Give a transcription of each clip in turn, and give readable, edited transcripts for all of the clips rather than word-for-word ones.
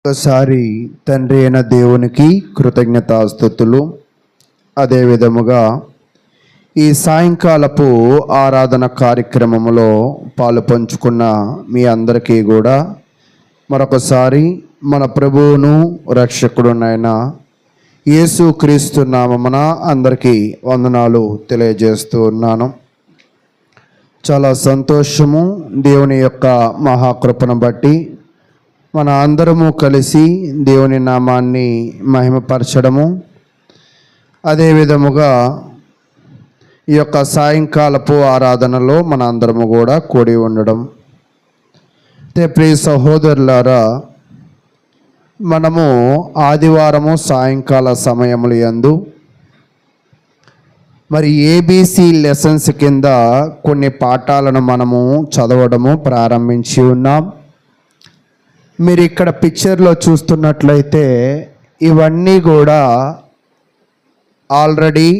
ఒకసారి తండ్రి అయిన దేవునికి కృతజ్ఞతాస్తుతులు. అదే విధముగా ఈ సాయంకాలపు ఆరాధన కార్యక్రమంలో పాలు పంచుకున్న మీ అందరికీ కూడా మరొకసారి మన ప్రభువును రక్షకుడునైన యేసుక్రీస్తు నామమున అందరికీ వందనాలు తెలియజేస్తూ ఉన్నాను. చాలా సంతోషము. దేవుని యొక్క మహాకృపను బట్టి మన అందరము కలిసి దేవుని నామాన్ని మహిమపరచడము, అదే విధముగా ఈ యొక్క సాయంకాలపు ఆరాధనలో మన అందరము కూడా కూడి ఉండడం. ప్రియ సహోదరులారా, మనము ఆదివారము సాయంకాల సమయముల యందు మరి ఏబిసి లెసన్స్ కింద కొన్ని పాఠాలను మనము చదవడము ప్రారంభించి ఉన్నాం. మీరు ఇక్కడ పిక్చర్లో చూస్తున్నట్లయితే ఇవన్నీ కూడా ఆల్రెడీ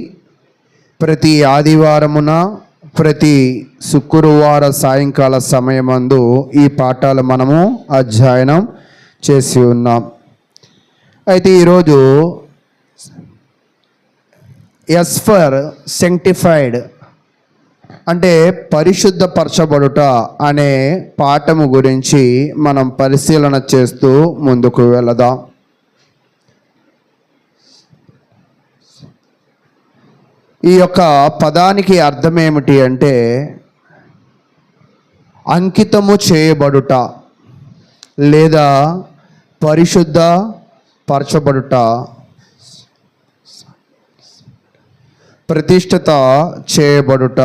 ప్రతి ఆదివారమున ప్రతి శుక్రవార సాయంకాల సమయమందు ఈ పాఠాలు మనము అధ్యయనం చేసి ఉన్నాం. అయితే ఈరోజు ఎస్ ఫర్ సెంక్టిఫైడ్ అంటే పరిశుద్ధపరచబడుట అనే పాఠము గురించి మనం పరిశీలన చేస్తూ ముందుకు వెళదాం. ఈ యొక్క పదానికి అర్థం ఏమిటి అంటే అంకితము చేయబడుట లేదా పరిశుద్ధ పరచబడుట, ప్రతిష్ఠిత చేయబడుట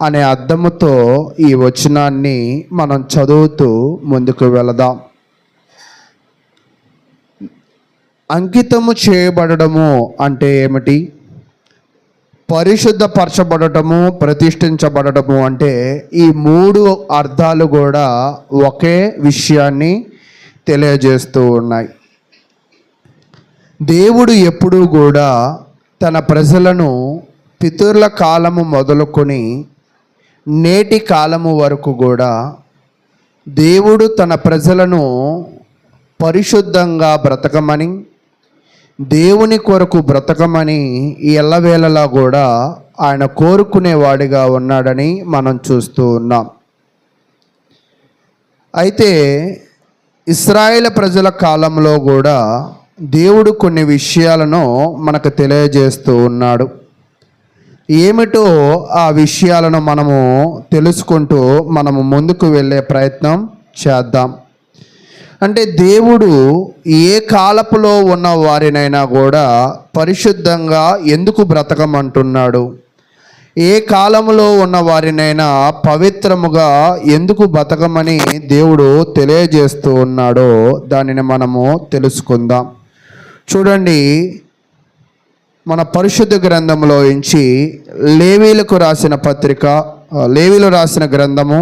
అనే అర్థముతో ఈ వచనాన్ని మనం చదువుతూ ముందుకు వెళదాం. అంకితము చేయబడము అంటే ఏమిటి? పరిశుద్ధపరచబడటము, ప్రతిష్ఠించబడటము అంటే ఈ మూడు అర్థాలు కూడా ఒకే విషయాన్ని తెలియజేస్తూ ఉన్నాయి. దేవుడు ఎప్పుడూ కూడా తన ప్రజలను పితరుల కాలము మొదలుకొని నేటి కాలము వరకు కూడా దేవుడు తన ప్రజలను పరిశుద్ధంగా బ్రతకమని, దేవుని కొరకు బ్రతకమని ఎల్లవేళలా కూడా ఆయన కోరుకునేవాడిగా ఉన్నాడని మనం చూస్తూ ఉన్నాం. అయితే ఇశ్రాయేలు ప్రజల కాలంలో కూడా దేవుడు కొన్ని విషయాలను మనకు తెలియజేస్తూ ఉన్నాడు. ఏమిటో ఆ విషయాలను మనము తెలుసుకుంటూ మనము ముందుకు వెళ్ళే ప్రయత్నం చేద్దాం. అంటే దేవుడు ఏ కాలపులో ఉన్న వారినైనా కూడా పరిశుద్ధంగా ఎందుకు బ్రతకమంటున్నాడు? ఏ కాలంలో ఉన్న వారినైనా పవిత్రముగా ఎందుకు బ్రతకమని దేవుడు తెలియజేస్తూ ఉన్నాడో దానిని మనము తెలుసుకుందాం. చూడండి, మన పరిశుద్ధ గ్రంథంలో నుంచి లేవీలకు రాసిన పత్రిక, లేవీలు రాసిన గ్రంథము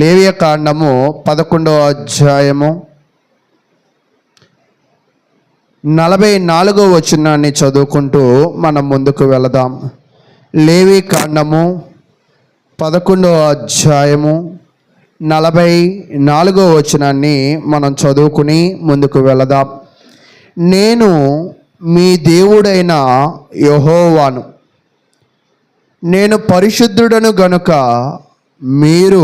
లేవియ కాండము 11వ అధ్యాయము 44వ వచనాన్ని చదువుకుంటూ మనం ముందుకు వెళదాం. లేవి కాండము 11వ అధ్యాయము 44వ వచనాన్ని మనం చదువుకుని ముందుకు వెళదాం. నేను మీ దేవుడైన యెహోవాను, నేను పరిశుద్ధుడను గనుక మీరు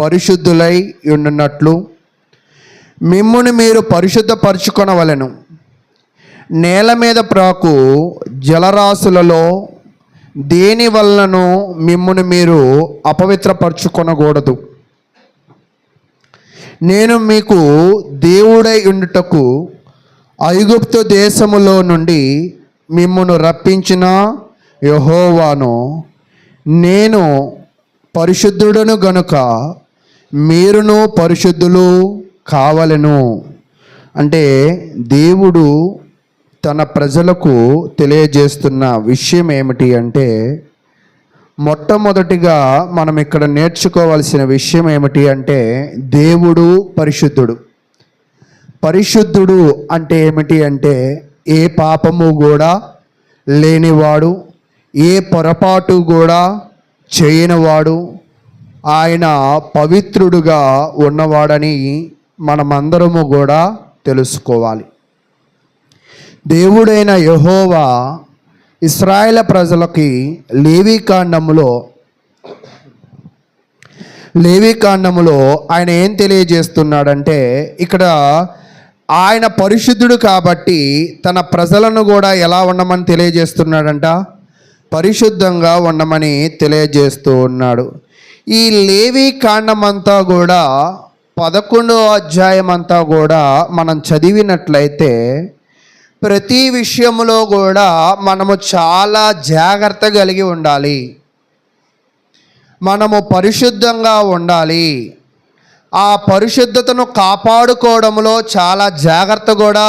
పరిశుద్ధులై ఉండునట్లు మిమ్మును మీరు పరిశుద్ధపరచుకొనవలెను. నేల మీద ప్రాకు జలరాశులలో దేని వలనను మిమ్మును మీరు అపవిత్రపరచుకొనకూడదు. నేను మీకు దేవుడై ఉండుటకు ఐగుప్తు దేశములో నుండి మిమ్మును రప్పించిన యెహోవాను, నేను పరిశుద్ధుడను గనుక మీరును పరిశుద్ధులు కావలెను. అంటే దేవుడు తన ప్రజలకు తెలియజేస్తున్న విషయం ఏమిటి అంటే, మొట్టమొదటిగా మనం ఇక్కడ నేర్చుకోవాల్సిన విషయం ఏమిటి అంటే దేవుడు పరిశుద్ధుడు. పరిశుద్ధుడు అంటే ఏమిటి అంటే ఏ పాపము కూడా లేనివాడు, ఏ పొరపాటు కూడా చేయనివాడు, ఆయన పవిత్రుడుగా ఉన్నవాడని మనమందరము కూడా తెలుసుకోవాలి. దేవుడైన యెహోవా ఇశ్రాయేలు ప్రజలకి లేవీకాండములో ఆయన ఏం తెలియజేస్తున్నాడంటే, ఇక్కడ ఆయన పరిశుద్ధుడు కాబట్టి తన ప్రజలను కూడా ఎలా ఉండమని తెలియజేస్తున్నాడంట, పరిశుద్ధంగా ఉండమని తెలియజేస్తూ ఉన్నాడు. ఈ లేవీకాండమంతా కూడా 11వ అధ్యాయం అంతా కూడా మనం చదివినట్లయితే ప్రతి విషయంలో కూడా మనము చాలా జాగ్రత్త కలిగి ఉండాలి. మనము పరిశుద్ధంగా ఉండాలి. ఆ పరిశుద్ధతను కాపాడుకోవడంలో చాలా జాగ్రత్త కూడా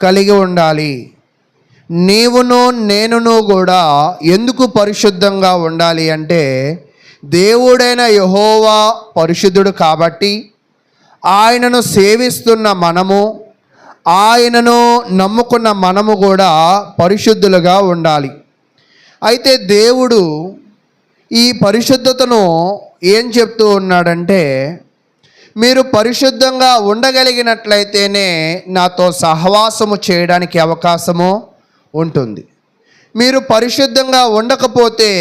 కలిగి ఉండాలి. నీవును నేనును కూడా ఎందుకు పరిశుద్ధంగా ఉండాలి అంటే, దేవుడైన యెహోవా పరిశుద్ధుడు కాబట్టి ఆయనను సేవిస్తున్న మనము, ఆయనను నమ్ముకున్న మనము కూడా పరిశుద్ధులుగా ఉండాలి. అయితే దేవుడు ఈ పరిశుద్ధతను ఏం చెప్తూ ఉన్నాడంటే, మీరు పరిశుద్ధంగా ఉండగలిగినట్లయితేనే నాతో సహవాసము చేయడానికి అవకాశము ఉంటుంది. మీరు పరిశుద్ధంగా ఉండకపోతే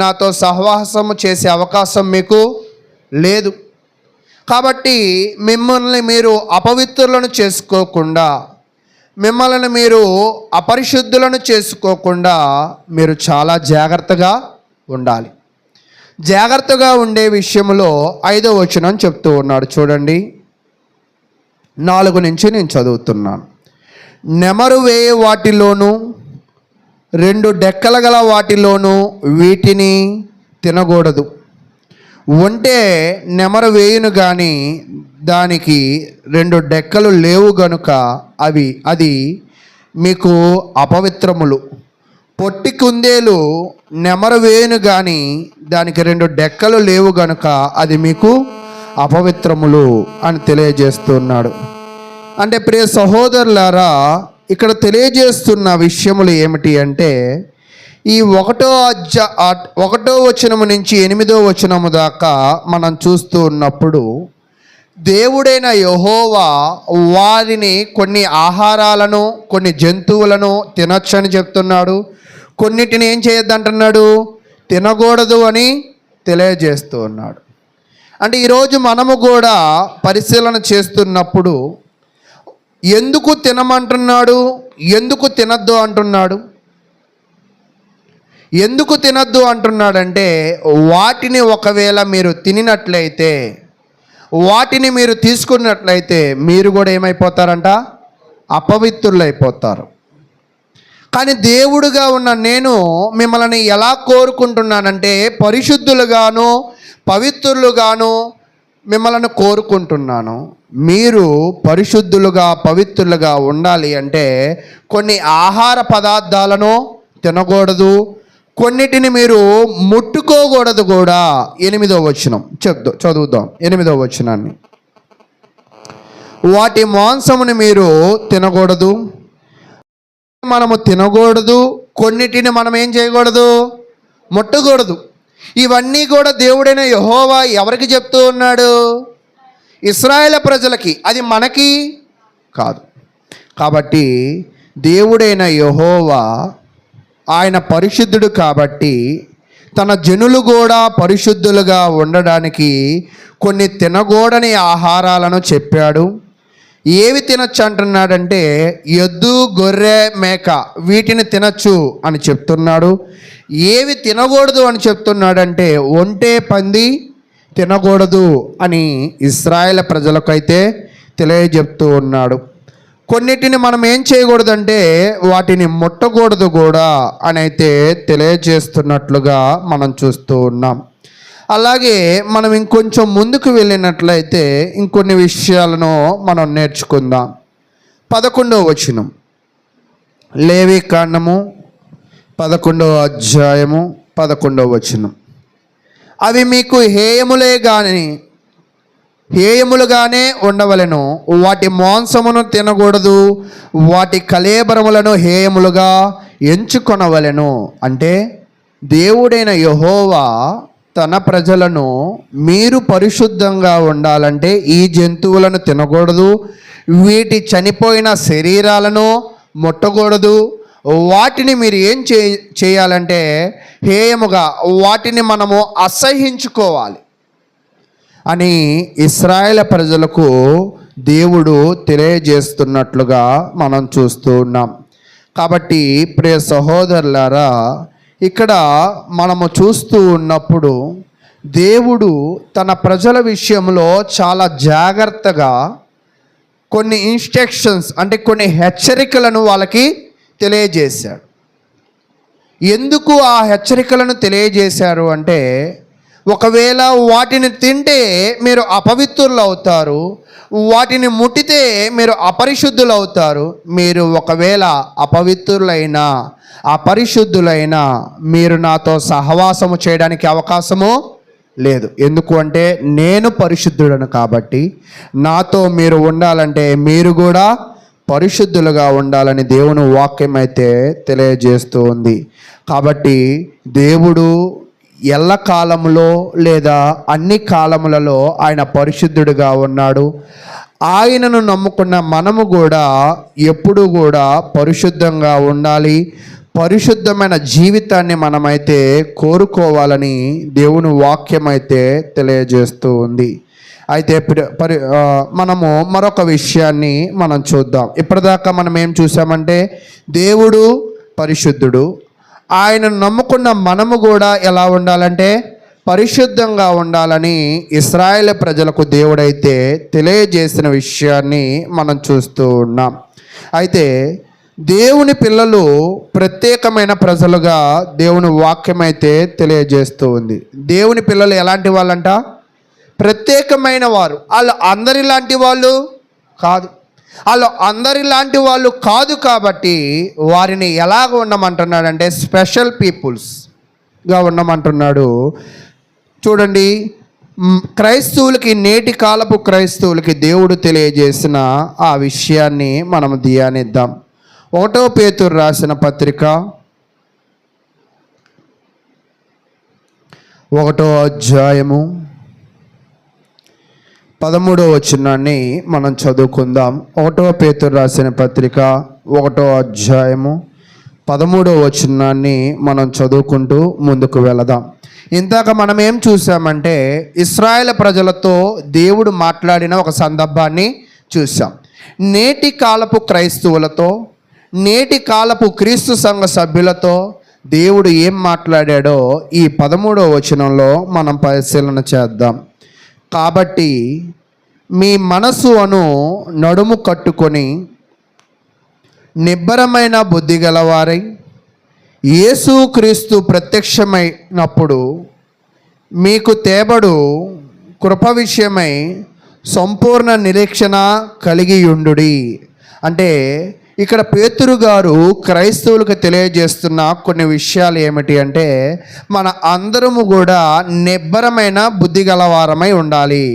నాతో సహవాసము చేసే అవకాశం మీకు లేదు. కాబట్టి మిమ్మల్ని మీరు అపవిత్రులను చేసుకోకుండా, మిమ్మల్ని మీరు అపరిశుద్ధులను చేసుకోకుండా మీరు చాలా జాగ్రత్తగా ఉండాలి. జాగ్రత్తగా ఉండే విషయంలో 5వ వచనం చెప్తూ ఉన్నాడు. చూడండి, 4 నుంచి నేను చదువుతున్నాను. నెమరు వేయ వాటిలోను 2 డెక్కల గల వాటిలోను వీటిని తినకూడదు. ఉంటే నెమరు వేయును కానీ దానికి 2 డెక్కలు లేవు గనుక అది మీకు అపవిత్రములు. పొట్టి కుందేలు నెమరు వేయును కానీ దానికి 2 డెక్కలు లేవు గనుక అది మీకు అపవిత్రములు అని తెలియజేస్తున్నాడు. అంటే ప్రియ సహోదరులారా, ఇక్కడ తెలియజేస్తున్న విషయములు ఏమిటి అంటే, ఈ 1వ వచనము నుంచి 8వ వచనము దాకా మనం చూస్తూ ఉన్నప్పుడు దేవుడైన యెహోవా వారిని కొన్ని ఆహారాలను, కొన్ని జంతువులను తినొచ్చని చెప్తున్నాడు. కొన్నిటిని ఏం చేయొద్దంటున్నాడు, తినకూడదు అని తెలియజేస్తూ ఉన్నాడు. అంటే ఈరోజు మనము కూడా పరిశీలన చేస్తున్నప్పుడు ఎందుకు తినమంటున్నాడు, ఎందుకు తినద్దు అంటున్నాడు? ఎందుకు తినద్దు అంటున్నాడంటే, వాటిని ఒకవేళ మీరు తినినట్లయితే, వాటిని మీరు తీసుకున్నట్లయితే మీరు కూడా ఏమైపోతారంట, అపవిత్రులైపోతారు. కానీ దేవుడుగా ఉన్న నేను మిమ్మల్ని ఎలా కోరుకుంటున్నానంటే, పరిశుద్ధులుగాను పవిత్రులుగాను మిమ్మల్ని కోరుకుంటున్నాను. మీరు పరిశుద్ధులుగా పవిత్రులుగా ఉండాలి అంటే కొన్ని ఆహార పదార్థాలను తినకూడదు, కొన్నిటిని మీరు ముట్టుకోకూడదు కూడా. 8వ వచనం చదువుదాం. 8వ వచనాన్ని, వాటి మాంసముని మీరు తినకూడదు, మనము తినకూడదు, కొన్నిటిని మనం ఏం చేయకూడదు, ముట్టకూడదు. ఇవన్నీ కూడా దేవుడైన యెహోవా ఎవరికి చెప్తూ ఉన్నాడు? ఇశ్రాయేలు ప్రజలకి, అది మనకి కాదు. కాబట్టి దేవుడైన యెహోవా ఆయన పరిశుద్ధుడు కాబట్టి తన జనులు కూడా పరిశుద్ధులుగా ఉండడానికి కొన్ని తినకూడని ఆహారాలను చెప్పాడు. ఏవి తినచ్చు అంటున్నాడంటే, ఎద్దు, గొర్రె, మేక వీటిని తినచ్చు అని చెప్తున్నాడు. ఏవి తినకూడదు అని చెప్తున్నాడంటే, ఒంటె, పంది తినకూడదు అని ఇశ్రాయేలు ప్రజలకైతే తెలియజెప్తూ ఉన్నాడు. కొన్నిటిని మనం ఏం చేయకూడదంటే వాటిని ముట్టకూడదు కూడా అని అయితే తెలియజేస్తున్నట్లుగా మనం చూస్తూ ఉన్నాం. అలాగే మనం ఇంకొంచెం ముందుకు వెళ్ళినట్లయితే ఇంకొన్ని విషయాలను మనం నేర్చుకుందాం. 11వ వచనం, లేవీకాండము 11వ అధ్యాయము 11వ వచనం. అవి మీకు హేయములుగానే ఉండవలెను, వాటి మాంసమును తినకూడదు, వాటి కళేబరములను హేయములుగా ఎంచుకొనవలెను. అంటే దేవుడైన యెహోవా తన ప్రజలను మీరు పరిశుద్ధంగా ఉండాలంటే ఈ జంతువులను తినకూడదు, వీటి చనిపోయిన శరీరాలను ముట్టకూడదు, వాటిని మీరు ఏం చేయాలంటే హేయముగా వాటిని మనము అసహ్యించుకోవాలి అని ఇశ్రాయేలు ప్రజలకు దేవుడు తెలియజేస్తున్నట్లుగా మనం చూస్తూ ఉన్నాం. కాబట్టి ప్రియ సహోదరులారా, ఇక్కడ మనము చూస్తూ ఉన్నప్పుడు దేవుడు తన ప్రజల విషయంలో చాలా జాగ్రత్తగా కొన్ని ఇన్స్ట్రక్షన్స్ అంటే కొన్ని హెచ్చరికలను వాళ్ళకి తెలియజేశాడు. ఎందుకు ఆ హెచ్చరికలను తెలియజేశారు అంటే, ఒకవేళ వాటిని తింటే మీరు అపవిత్రులు అవుతారు, వాటిని ముట్టితే మీరు అపరిశుద్ధులు అవుతారు. మీరు ఒకవేళ అపరిశుద్ధులైనా మీరు నాతో సహవాసము చేయడానికి అవకాశము లేదు. ఎందుకు అంటే నేను పరిశుద్ధుడను కాబట్టి నాతో మీరు ఉండాలంటే మీరు కూడా పరిశుద్ధులుగా ఉండాలని దేవుని వాక్యం అయితే తెలియజేస్తూ ఉంది. కాబట్టి దేవుడు ఎల్లకాలంలో లేదా అన్ని కాలములలో ఆయన పరిశుద్ధుడిగా ఉన్నాడు. ఆయనను నమ్ముకున్న మనము కూడా ఎప్పుడు కూడా పరిశుద్ధంగా ఉండాలి, పరిశుద్ధమైన జీవితాన్ని మనమైతే కోరుకోవాలని దేవుని వాక్యం అయితే తెలియజేస్తూ ఉంది. అయితే మనము మరొక విషయాన్ని మనం చూద్దాం. ఇప్పటిదాకా మనం ఏం చూసామంటే దేవుడు పరిశుద్ధుడు, ఆయనను నమ్ముకున్న మనము కూడా ఎలా ఉండాలంటే పరిశుద్ధంగా ఉండాలని ఇశ్రాయేలు ప్రజలకు దేవుడైతే తెలియజేసిన విషయాన్ని మనం చూస్తూ ఉన్నాం. అయితే దేవుని పిల్లలు ప్రత్యేకమైన ప్రజలుగా దేవుని వాక్యం అయితే తెలియజేస్తూ ఉంది. దేవుని పిల్లలు ఎలాంటి వాళ్ళంట? ప్రత్యేకమైన వారు. వాళ్ళు అందరిలాంటి వాళ్ళు కాదు. వాళ్ళు అందరిలాంటి వాళ్ళు కాదు కాబట్టి వారిని ఎలాగ ఉండమంటున్నాడంటే స్పెషల్ పీపుల్స్గా ఉండమంటున్నాడు. చూడండి, క్రైస్తవులకి, నేటి కాలపు క్రైస్తవులకి దేవుడు తెలియజేసిన ఆ విషయాన్ని మనం ధ్యానిద్దాం. 1 పేతురు రాసిన పత్రిక 1వ అధ్యాయము 13వ వచనాన్ని మనం చదువుకుందాం. 1 పేతురు రాసిన పత్రిక 1వ అధ్యాయము 13వ వచనాన్ని మనం చదువుకుంటూ ముందుకు వెళదాం. ఇందాక మనం ఏం చూసామంటే ఇశ్రాయేలు ప్రజలతో దేవుడు మాట్లాడిన ఒక సందర్భాన్ని చూసాం. నేటి కాలపు క్రైస్తవులతో, నేటి కాలపు క్రీస్తు సంఘ సభ్యులతో దేవుడు ఏం మాట్లాడాడో ఈ 13వ వచనంలో మనం పరిశీలన చేద్దాం. కాబట్టి మీ మనసు నడుము కట్టుకొని నిబ్బరమైన బుద్ధి గలవారై యేసు క్రీస్తు ప్రత్యక్షమైనప్పుడు మీకు తేబడు కృప విషయమై సంపూర్ణ నిరీక్షణ కలిగి ఉండుడి. అంటే ఇక్కడ పేతురు గారు క్రైస్తవులకు తెలియజేస్తున్న కొన్ని విషయాలు ఏమిటి అంటే, మన అందరము కూడా నిబ్బరమైన బుద్ధి గలవారమై ఉండాలి.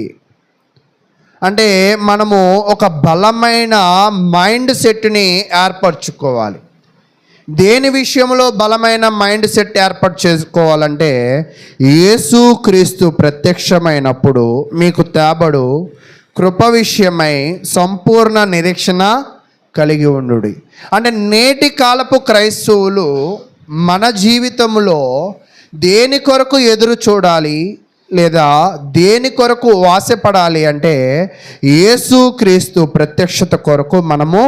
అంటే మనము ఒక బలమైన మైండ్ సెట్ని ఏర్పరచుకోవాలి. దేని విషయంలో బలమైన మైండ్ సెట్ ఏర్పాటు చేసుకోవాలంటే, యేసు క్రీస్తు ప్రత్యక్షమైనప్పుడు మీకు తేబడు కృప విషయమై సంపూర్ణ నిరీక్షణ కలిగి ఉండుడి. అంటే నేటి కాలపు క్రైస్తవులు మన జీవితంలో దేని కొరకు ఎదురు చూడాలి లేదా దేని కొరకు ఆశపడాలి అంటే, యేసు క్రీస్తు ప్రత్యక్షత కొరకు మనము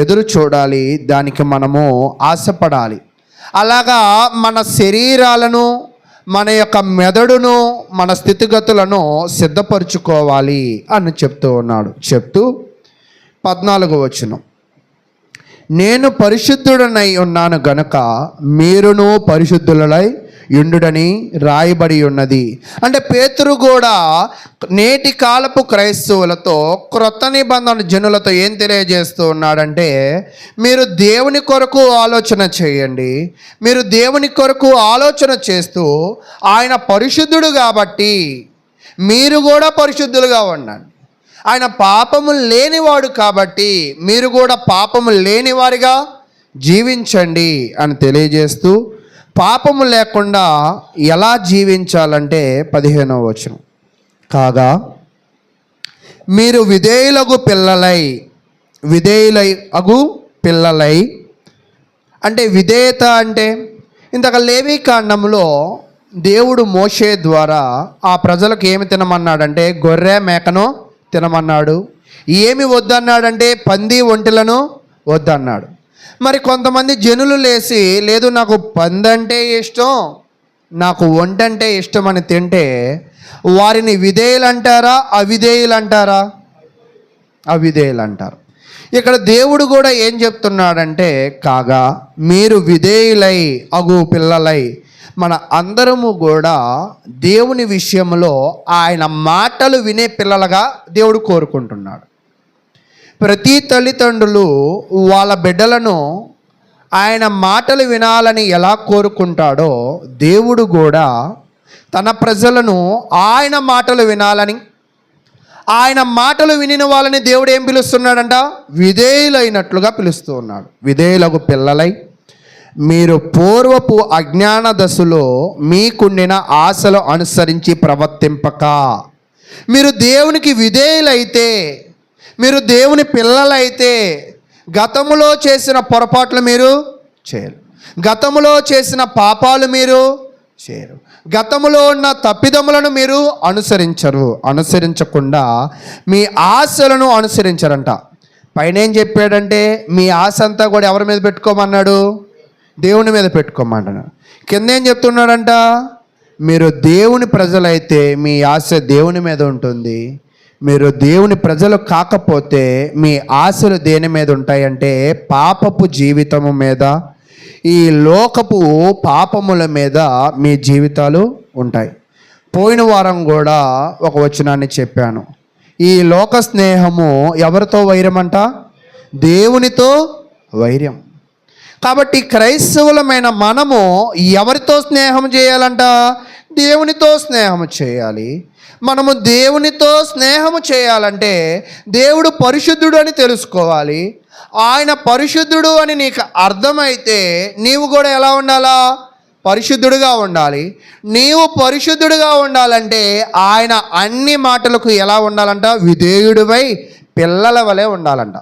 ఎదురు చూడాలి, దానికి మనము ఆశపడాలి. అలాగా మన శరీరాలను, మన యొక్క మెదడును, మన స్థితిగతులను సిద్ధపరచుకోవాలి అని చెప్తూ ఉన్నాడు. చెప్తూ 14వ వచనం, నేను పరిశుద్ధుడనై ఉన్నాను గనుక మీరును పరిశుద్ధులై యుండుడని రాయబడి ఉన్నది. అంటే పేతురు కూడా నేటి కాలపు క్రైస్తవులతో, క్రొత్త నిబంధన జనులతో ఏం తెలియజేస్తూ ఉన్నాడంటే, మీరు దేవుని కొరకు ఆలోచన చేయండి. మీరు దేవుని కొరకు ఆలోచన చేస్తూ ఆయన పరిశుద్ధుడు కాబట్టి మీరు కూడా పరిశుద్ధులుగా ఉండండి. ఆయన పాపము లేనివాడు కాబట్టి మీరు కూడా పాపము లేనివారిగా జీవించండి అని తెలియజేస్తూ పాపము లేకుండా ఎలా జీవించాలంటే 15వ వచనం, కాగా మీరు విధేయులై అంటే విధేయత అంటే ఇంతక లేవి కాండంలో దేవుడు మోషే ద్వారా ఆ ప్రజలకు ఏమి తినమన్నాడంటే గొర్రె మేకను తినమన్నాడు. ఏమి వద్దన్నాడంటే పంది ఒంటెలను వద్దన్నాడు. మరి కొంతమంది జనులు లేచి లేదు నాకు పందంటే ఇష్టం, నాకు ఒంటంటే ఇష్టం అని తింటే వారిని విధేయులు అంటారా అవిధేయులు అంటారా? అవిధేయులు అంటారు. ఇక్కడ దేవుడు కూడా ఏం చెప్తున్నాడంటే కాగా మీరు విధేయులై పిల్లలై, మన అందరము కూడా దేవుని విషయంలో ఆయన మాటలు వినే పిల్లలుగా దేవుడు కోరుకుంటున్నాడు. ప్రతి తల్లిదండ్రులు వాళ్ళ బిడ్డలను ఆయన మాటలు వినాలని ఎలా కోరుకుంటాడో దేవుడు కూడా తన ప్రజలను ఆయన మాటలు వినాలని, ఆయన మాటలు వినిన వాళ్ళని దేవుడు ఏం పిలుస్తున్నాడంట? విధేయులైనట్లుగా పిలుస్తూ ఉన్నాడు. విధేయులకు పిల్లలై మీరు పూర్వపు అజ్ఞాన దశలో మీకుండిన ఆశలు అనుసరించి ప్రవర్తింపక, మీరు దేవునికి విధేయులైతే, మీరు దేవుని పిల్లలైతే గతములో చేసిన పొరపాట్లు మీరు చేయరు, గతములో చేసిన పాపాలు మీరు చేయరు, గతములో ఉన్న తప్పిదములను మీరు అనుసరించకుండా మీ ఆశలను అనుసరించరంట. పైన ఏం చెప్పాడంటే మీ ఆశ అంతా కూడా ఎవరి మీద పెట్టుకోమన్నాడు? దేవుని మీద పెట్టుకోమన్నాడు. కింద ఏం చెప్తున్నాడంట? మీరు దేవుని ప్రజలైతే మీ ఆశ దేవుని మీద ఉంటుంది, మీరు దేవుని ప్రజలు కాకపోతే మీ ఆశలు దేని మీద ఉంటాయంటే పాపపు జీవితము మీద, ఈ లోకపు పాపముల మీద మీ జీవితాలు ఉంటాయి. పోయిన వారం కూడా ఒక వచనాన్ని చెప్పాను. ఈ లోక స్నేహము ఎవరితో వైరం అంట? దేవునితో వైరం. కాబట్టి క్రైస్తవులమైన మనము ఎవరితో స్నేహం చేయాలంట? దేవునితో స్నేహం చేయాలి. మనము దేవునితో స్నేహము చేయాలంటే దేవుడు పరిశుద్ధుడు అని తెలుసుకోవాలి. ఆయన పరిశుద్ధుడు అని నీకు అర్థమైతే నీవు కూడా ఎలా ఉండాలా? పరిశుద్ధుడిగా ఉండాలి. నీవు పరిశుద్ధుడిగా ఉండాలంటే ఆయన అన్ని మాటలకు ఎలా ఉండాలంట? విధేయుడివై పిల్లల వలె ఉండాలంట.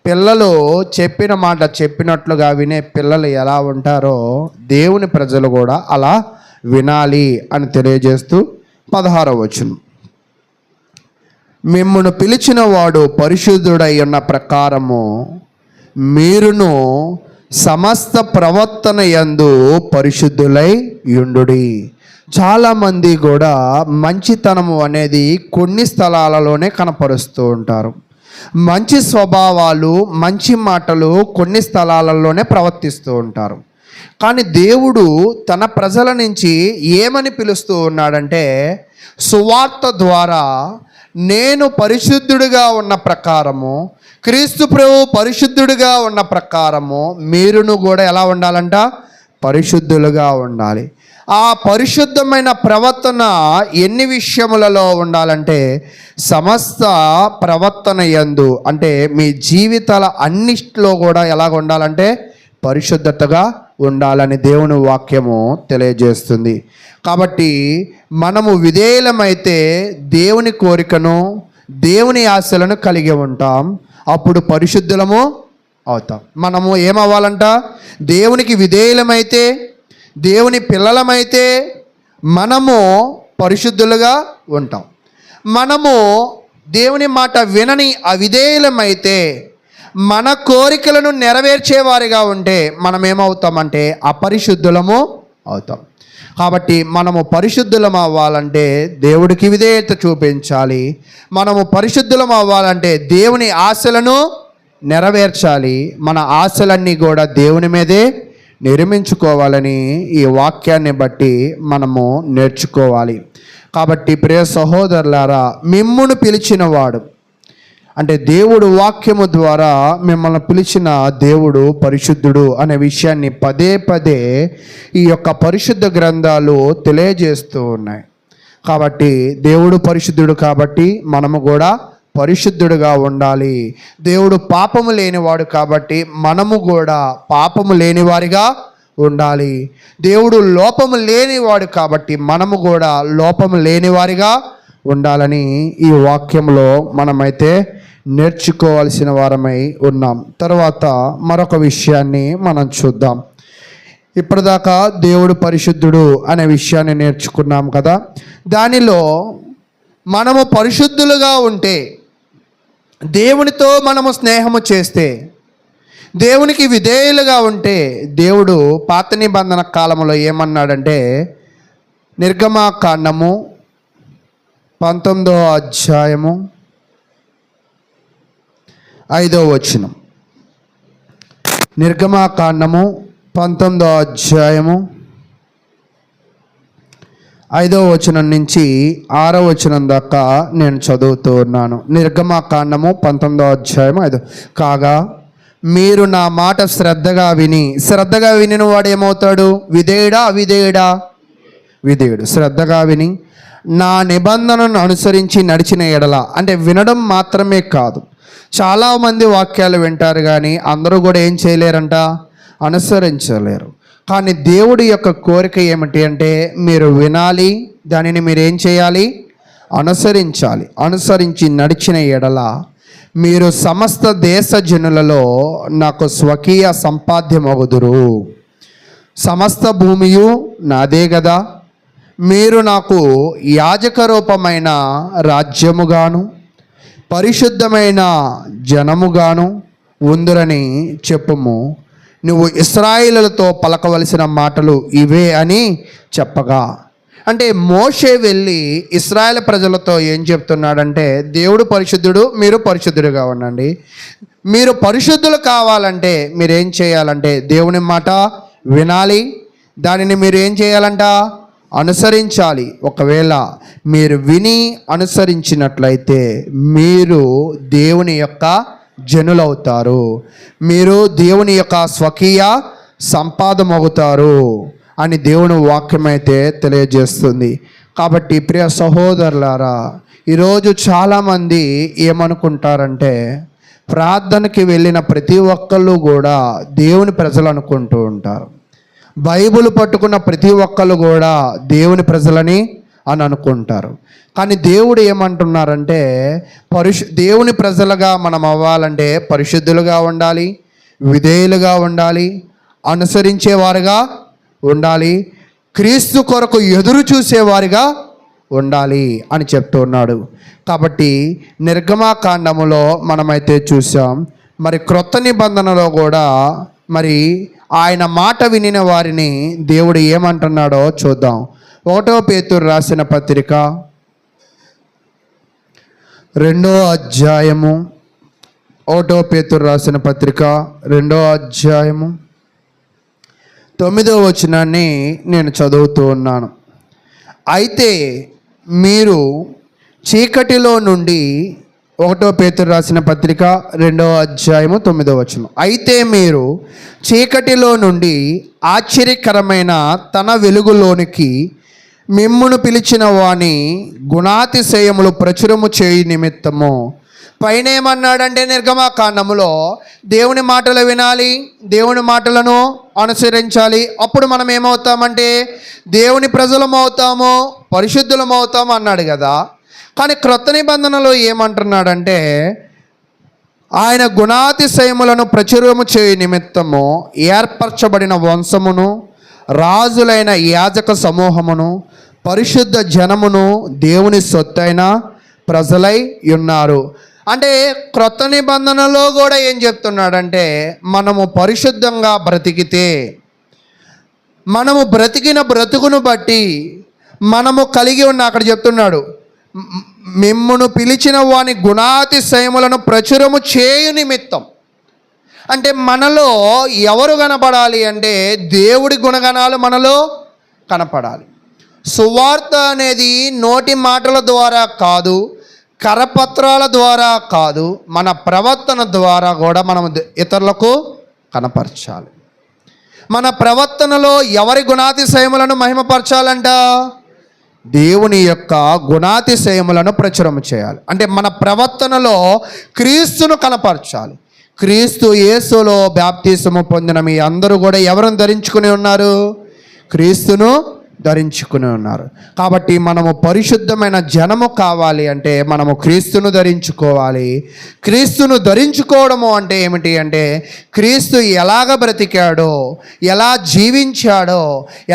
పిల్లలు చెప్పిన మాట చెప్పినట్లుగా వినే పిల్లలు ఎలా ఉంటారో దేవుని ప్రజలు కూడా అలా వినాలి అని తెలియజేస్తూ 16వ వచనం, మిమ్మును పిలిచిన వాడు పరిశుద్ధుడై ఉన్న ప్రకారము మీరును సమస్త ప్రవర్తన యందు పరిశుద్ధులై యుండుడి. చాలామంది కూడా మంచితనము అనేది కొన్ని స్థలాలలోనే కనపరుస్తూ ఉంటారు. మంచి స్వభావాలు, మంచి మాటలు కొన్ని స్థలాలలోనే ప్రవర్తిస్తూ ఉంటారు. కానీ దేవుడు తన ప్రజల నుంచి ఏమని పిలుస్తూ ఉన్నాడంటే సువార్త ద్వారా నేను పరిశుద్ధుడిగా ఉన్న ప్రకారము, క్రీస్తు ప్రభు పరిశుద్ధుడిగా ఉన్న ప్రకారము మీరును కూడా ఎలా ఉండాలంట? పరిశుద్ధులుగా ఉండాలి. ఆ పరిశుద్ధమైన ప్రవర్తన ఎన్ని విషయములలో ఉండాలంటే సమస్త ప్రవర్తన యందు, అంటే మీ జీవితాల అన్నిట్లో కూడా ఎలాగ ఉండాలంటే పరిశుద్ధతగా ఉండాలని దేవుని వాక్యము తెలియజేస్తుంది. కాబట్టి మనము విధేయులమైతే దేవుని కోరికను, దేవుని ఆశలను కలిగి ఉంటాం. అప్పుడు పరిశుద్ధులము అవుతాం. మనము ఏమవ్వాలంట? దేవునికి విధేయులమైతే, దేవుని పిల్లలమైతే మనము పరిశుద్ధులుగా ఉంటాం. మనము దేవుని మాట వినని అవిధేయులమైతే, మన కోరికలను నెరవేర్చేవారిగా ఉంటే మనం ఏమవుతామంటే అపరిశుద్ధులము అవుతాం. కాబట్టి మనము పరిశుద్ధులం అవ్వాలంటే దేవుడికి విధేయత చూపించాలి. మనము పరిశుద్ధులం అవ్వాలంటే దేవుని ఆశలను నెరవేర్చాలి. మన ఆశలన్నీ కూడా దేవుని మీదే నిర్మించుకోవాలని ఈ వాక్యాన్ని బట్టి మనము నేర్చుకోవాలి. కాబట్టి ప్రియ సహోదరులారా, మిమ్మును పిలిచిన వాడు అంటే దేవుడు వాక్యము ద్వారా మిమ్మల్ని పిలిచిన దేవుడు పరిశుద్ధుడు అనే విషయాన్ని పదే పదే ఈ యొక్క పరిశుద్ధ గ్రంథాలు తెలియజేస్తూ ఉన్నాయి. కాబట్టి దేవుడు పరిశుద్ధుడు కాబట్టి మనము కూడా పరిశుద్ధుడుగా ఉండాలి. దేవుడు పాపము లేనివాడు కాబట్టి మనము కూడా పాపము లేనివారిగా ఉండాలి. దేవుడు లోపము లేనివాడు కాబట్టి మనము కూడా లోపము లేనివారిగా ఉండాలని ఈ వాక్యంలో మనమైతే నేర్చుకోవాల్సిన వారమై ఉన్నాం. తర్వాత మరొక విషయాన్ని మనం చూద్దాం. ఇప్పటిదాకా దేవుడు పరిశుద్ధుడు అనే విషయాన్ని నేర్చుకున్నాం కదా. దానిలో మనము పరిశుద్ధులుగా ఉంటే, దేవునితో మనము స్నేహము చేస్తే, దేవునికి విధేయులుగా ఉంటే, దేవుడు పాత నిబంధన కాలంలో ఏమన్నాడంటే, నిర్గమాకాండము 19వ అధ్యాయము 5వ వచనం. నిర్గమాకాండము 19వ అధ్యాయము 5వ వచనం నుంచి 6వ వచనం దాకా నేను చదువుతూ ఉన్నాను. నిర్గమాకాండము 19వ అధ్యాయం 5. కాగా మీరు నా మాట శ్రద్ధగా వినిన వాడు ఏమవుతాడు? విధేయుడా అవిధేయుడా? విధేయుడు. శ్రద్ధగా విని నా నిబంధనను అనుసరించి నడిచిన ఎడల, అంటే వినడం మాత్రమే కాదు, చాలామంది వాక్యాలు వింటారు కానీ అందరూ కూడా ఏం చేయలేరంట? అనుసరించలేరు. కానీ దేవుడి యొక్క కోరిక ఏమిటి అంటే, మీరు వినాలి, దానిని మీరు ఏం చేయాలి? అనుసరించాలి. అనుసరించి నడిచిన ఎడల మీరు సమస్త దేశ జనులలో నాకు స్వకీయ సంపాద్యమగుదురు. సమస్త భూమియు నాదే కదా. మీరు నాకు యాజక రూపమైన రాజ్యముగాను పరిశుద్ధమైన జనముగాను ఉందురని చెప్పుము. నువ్వు ఇశ్రాయేలులతో పలకవలసిన మాటలు ఇవే అని చెప్పగా, అంటే మోషే వెళ్ళి ఇశ్రాయేల్ ప్రజలతో ఏం చెప్తున్నాడంటే, దేవుడు పరిశుద్ధుడు, మీరు పరిశుద్ధుడుగా ఉండండి. మీరు పరిశుద్ధులు కావాలంటే మీరేం చేయాలంటే దేవుని మాట వినాలి, దానిని మీరు ఏం చేయాలంట? అనుసరించాలి. ఒకవేళ మీరు విని అనుసరించినట్లయితే మీరు దేవుని యొక్క జనులవుతారు, మీరు దేవుని యొక్క స్వకీయ సంపాదమవుతారు అని దేవుని వాక్యం అయితే తెలియజేస్తుంది. కాబట్టి ప్రియ సహోదరులారా, ఈరోజు చాలామంది ఏమనుకుంటారంటే, ప్రార్థనకి వెళ్ళిన ప్రతి ఒక్కళ్ళు కూడా దేవుని ప్రజలు అనుకుంటూ ఉంటారు. బైబిల్ పట్టుకున్న ప్రతి ఒక్కళ్ళు కూడా దేవుని ప్రజలని అని అనుకుంటారు. కానీ దేవుడు ఏమంటున్నారంటే, దేవుని ప్రజలుగా మనం అవ్వాలంటే పరిశుద్ధులుగా ఉండాలి, విధేయులుగా ఉండాలి, అనుసరించేవారుగా ఉండాలి, క్రీస్తు కొరకు ఎదురు చూసేవారిగా ఉండాలి అని చెప్తున్నాడు. కాబట్టి నిర్గమాకాండములో మనమైతే చూసాం. మరి క్రొత్త నిబంధనలో కూడా మరి ఆయన మాట వినిన వారిని దేవుడు ఏమంటున్నాడో చూద్దాం. 1వ పేతురు రాసిన పత్రిక 2వ అధ్యాయము 1వ పేతురు రాసిన పత్రిక 2వ అధ్యాయము 9వ వచనాన్ని నేను చదువుతూ ఉన్నాను. అయితే మీరు చీకటిలో నుండి, 1వ పేతురు రాసిన పత్రిక 2వ అధ్యాయము 9వ వచనం. అయితే మీరు చీకటిలో నుండి ఆశ్చర్యకరమైన తన వెలుగులోనికి మిమ్మును పిలిచిన వాని గుణాతిశయములు ప్రచురము చేయి నిమిత్తము. పైన ఏమన్నాడంటే, నిర్గమాకాండములో దేవుని మాటలు వినాలి, దేవుని మాటలను అనుసరించాలి. అప్పుడు మనం ఏమవుతామంటే దేవుని ప్రజలం అవుతాము, పరిశుద్ధులం అవుతాము అన్నాడు కదా. కానీ క్రొత్త నిబంధనలో ఏమంటున్నాడంటే, ఆయన గుణాతిశయములను ప్రచురము చేయి నిమిత్తము ఏర్పరచబడిన వంశమును, రాజులైన యాజక సమూహమును, పరిశుద్ధ జనమును, దేవుని సొత్తైన ప్రజలై ఉన్నారు. అంటే క్రొత్త నిబంధనలో కూడా ఏం చెప్తున్నాడంటే, మనము పరిశుద్ధంగా బ్రతికితే, మనము బ్రతికిన బ్రతుకును బట్టి మనము కలిగి ఉన్న, అక్కడ చెప్తున్నాడు, మిమ్మును పిలిచిన వాని గుణాతిశయములను ప్రచురము చేయు నిమిత్తం. అంటే మనలో ఎవరు కనపడాలి అంటే దేవుడి గుణగణాలు మనలో కనపడాలి. సువార్త అనేది నోటి మాటల ద్వారా కాదు, కరపత్రాల ద్వారా కాదు, మన ప్రవర్తన ద్వారా కూడా మనం ఇతరులకు కనపరచాలి. మన ప్రవర్తనలో ఎవరి గుణాతిశయములను మహిమపరచాలంట? దేవుని యొక్క గుణాతిశయములను ప్రచురం చేయాలి. అంటే మన ప్రవర్తనలో క్రీస్తును కనపరచాలి. క్రీస్తు యేసులో బాప్తిసము పొందిన మీ అందరూ కూడా ఎవరిని ధరించుకుని ఉన్నారు? క్రీస్తును ధరించుకుని ఉన్నారు. కాబట్టి మనము పరిశుద్ధమైన జనము కావాలి అంటే మనము క్రీస్తును ధరించుకోవాలి. క్రీస్తును ధరించుకోవడము అంటే ఏమిటి అంటే క్రీస్తు ఎలాగ బ్రతికాడో, ఎలా జీవించాడో,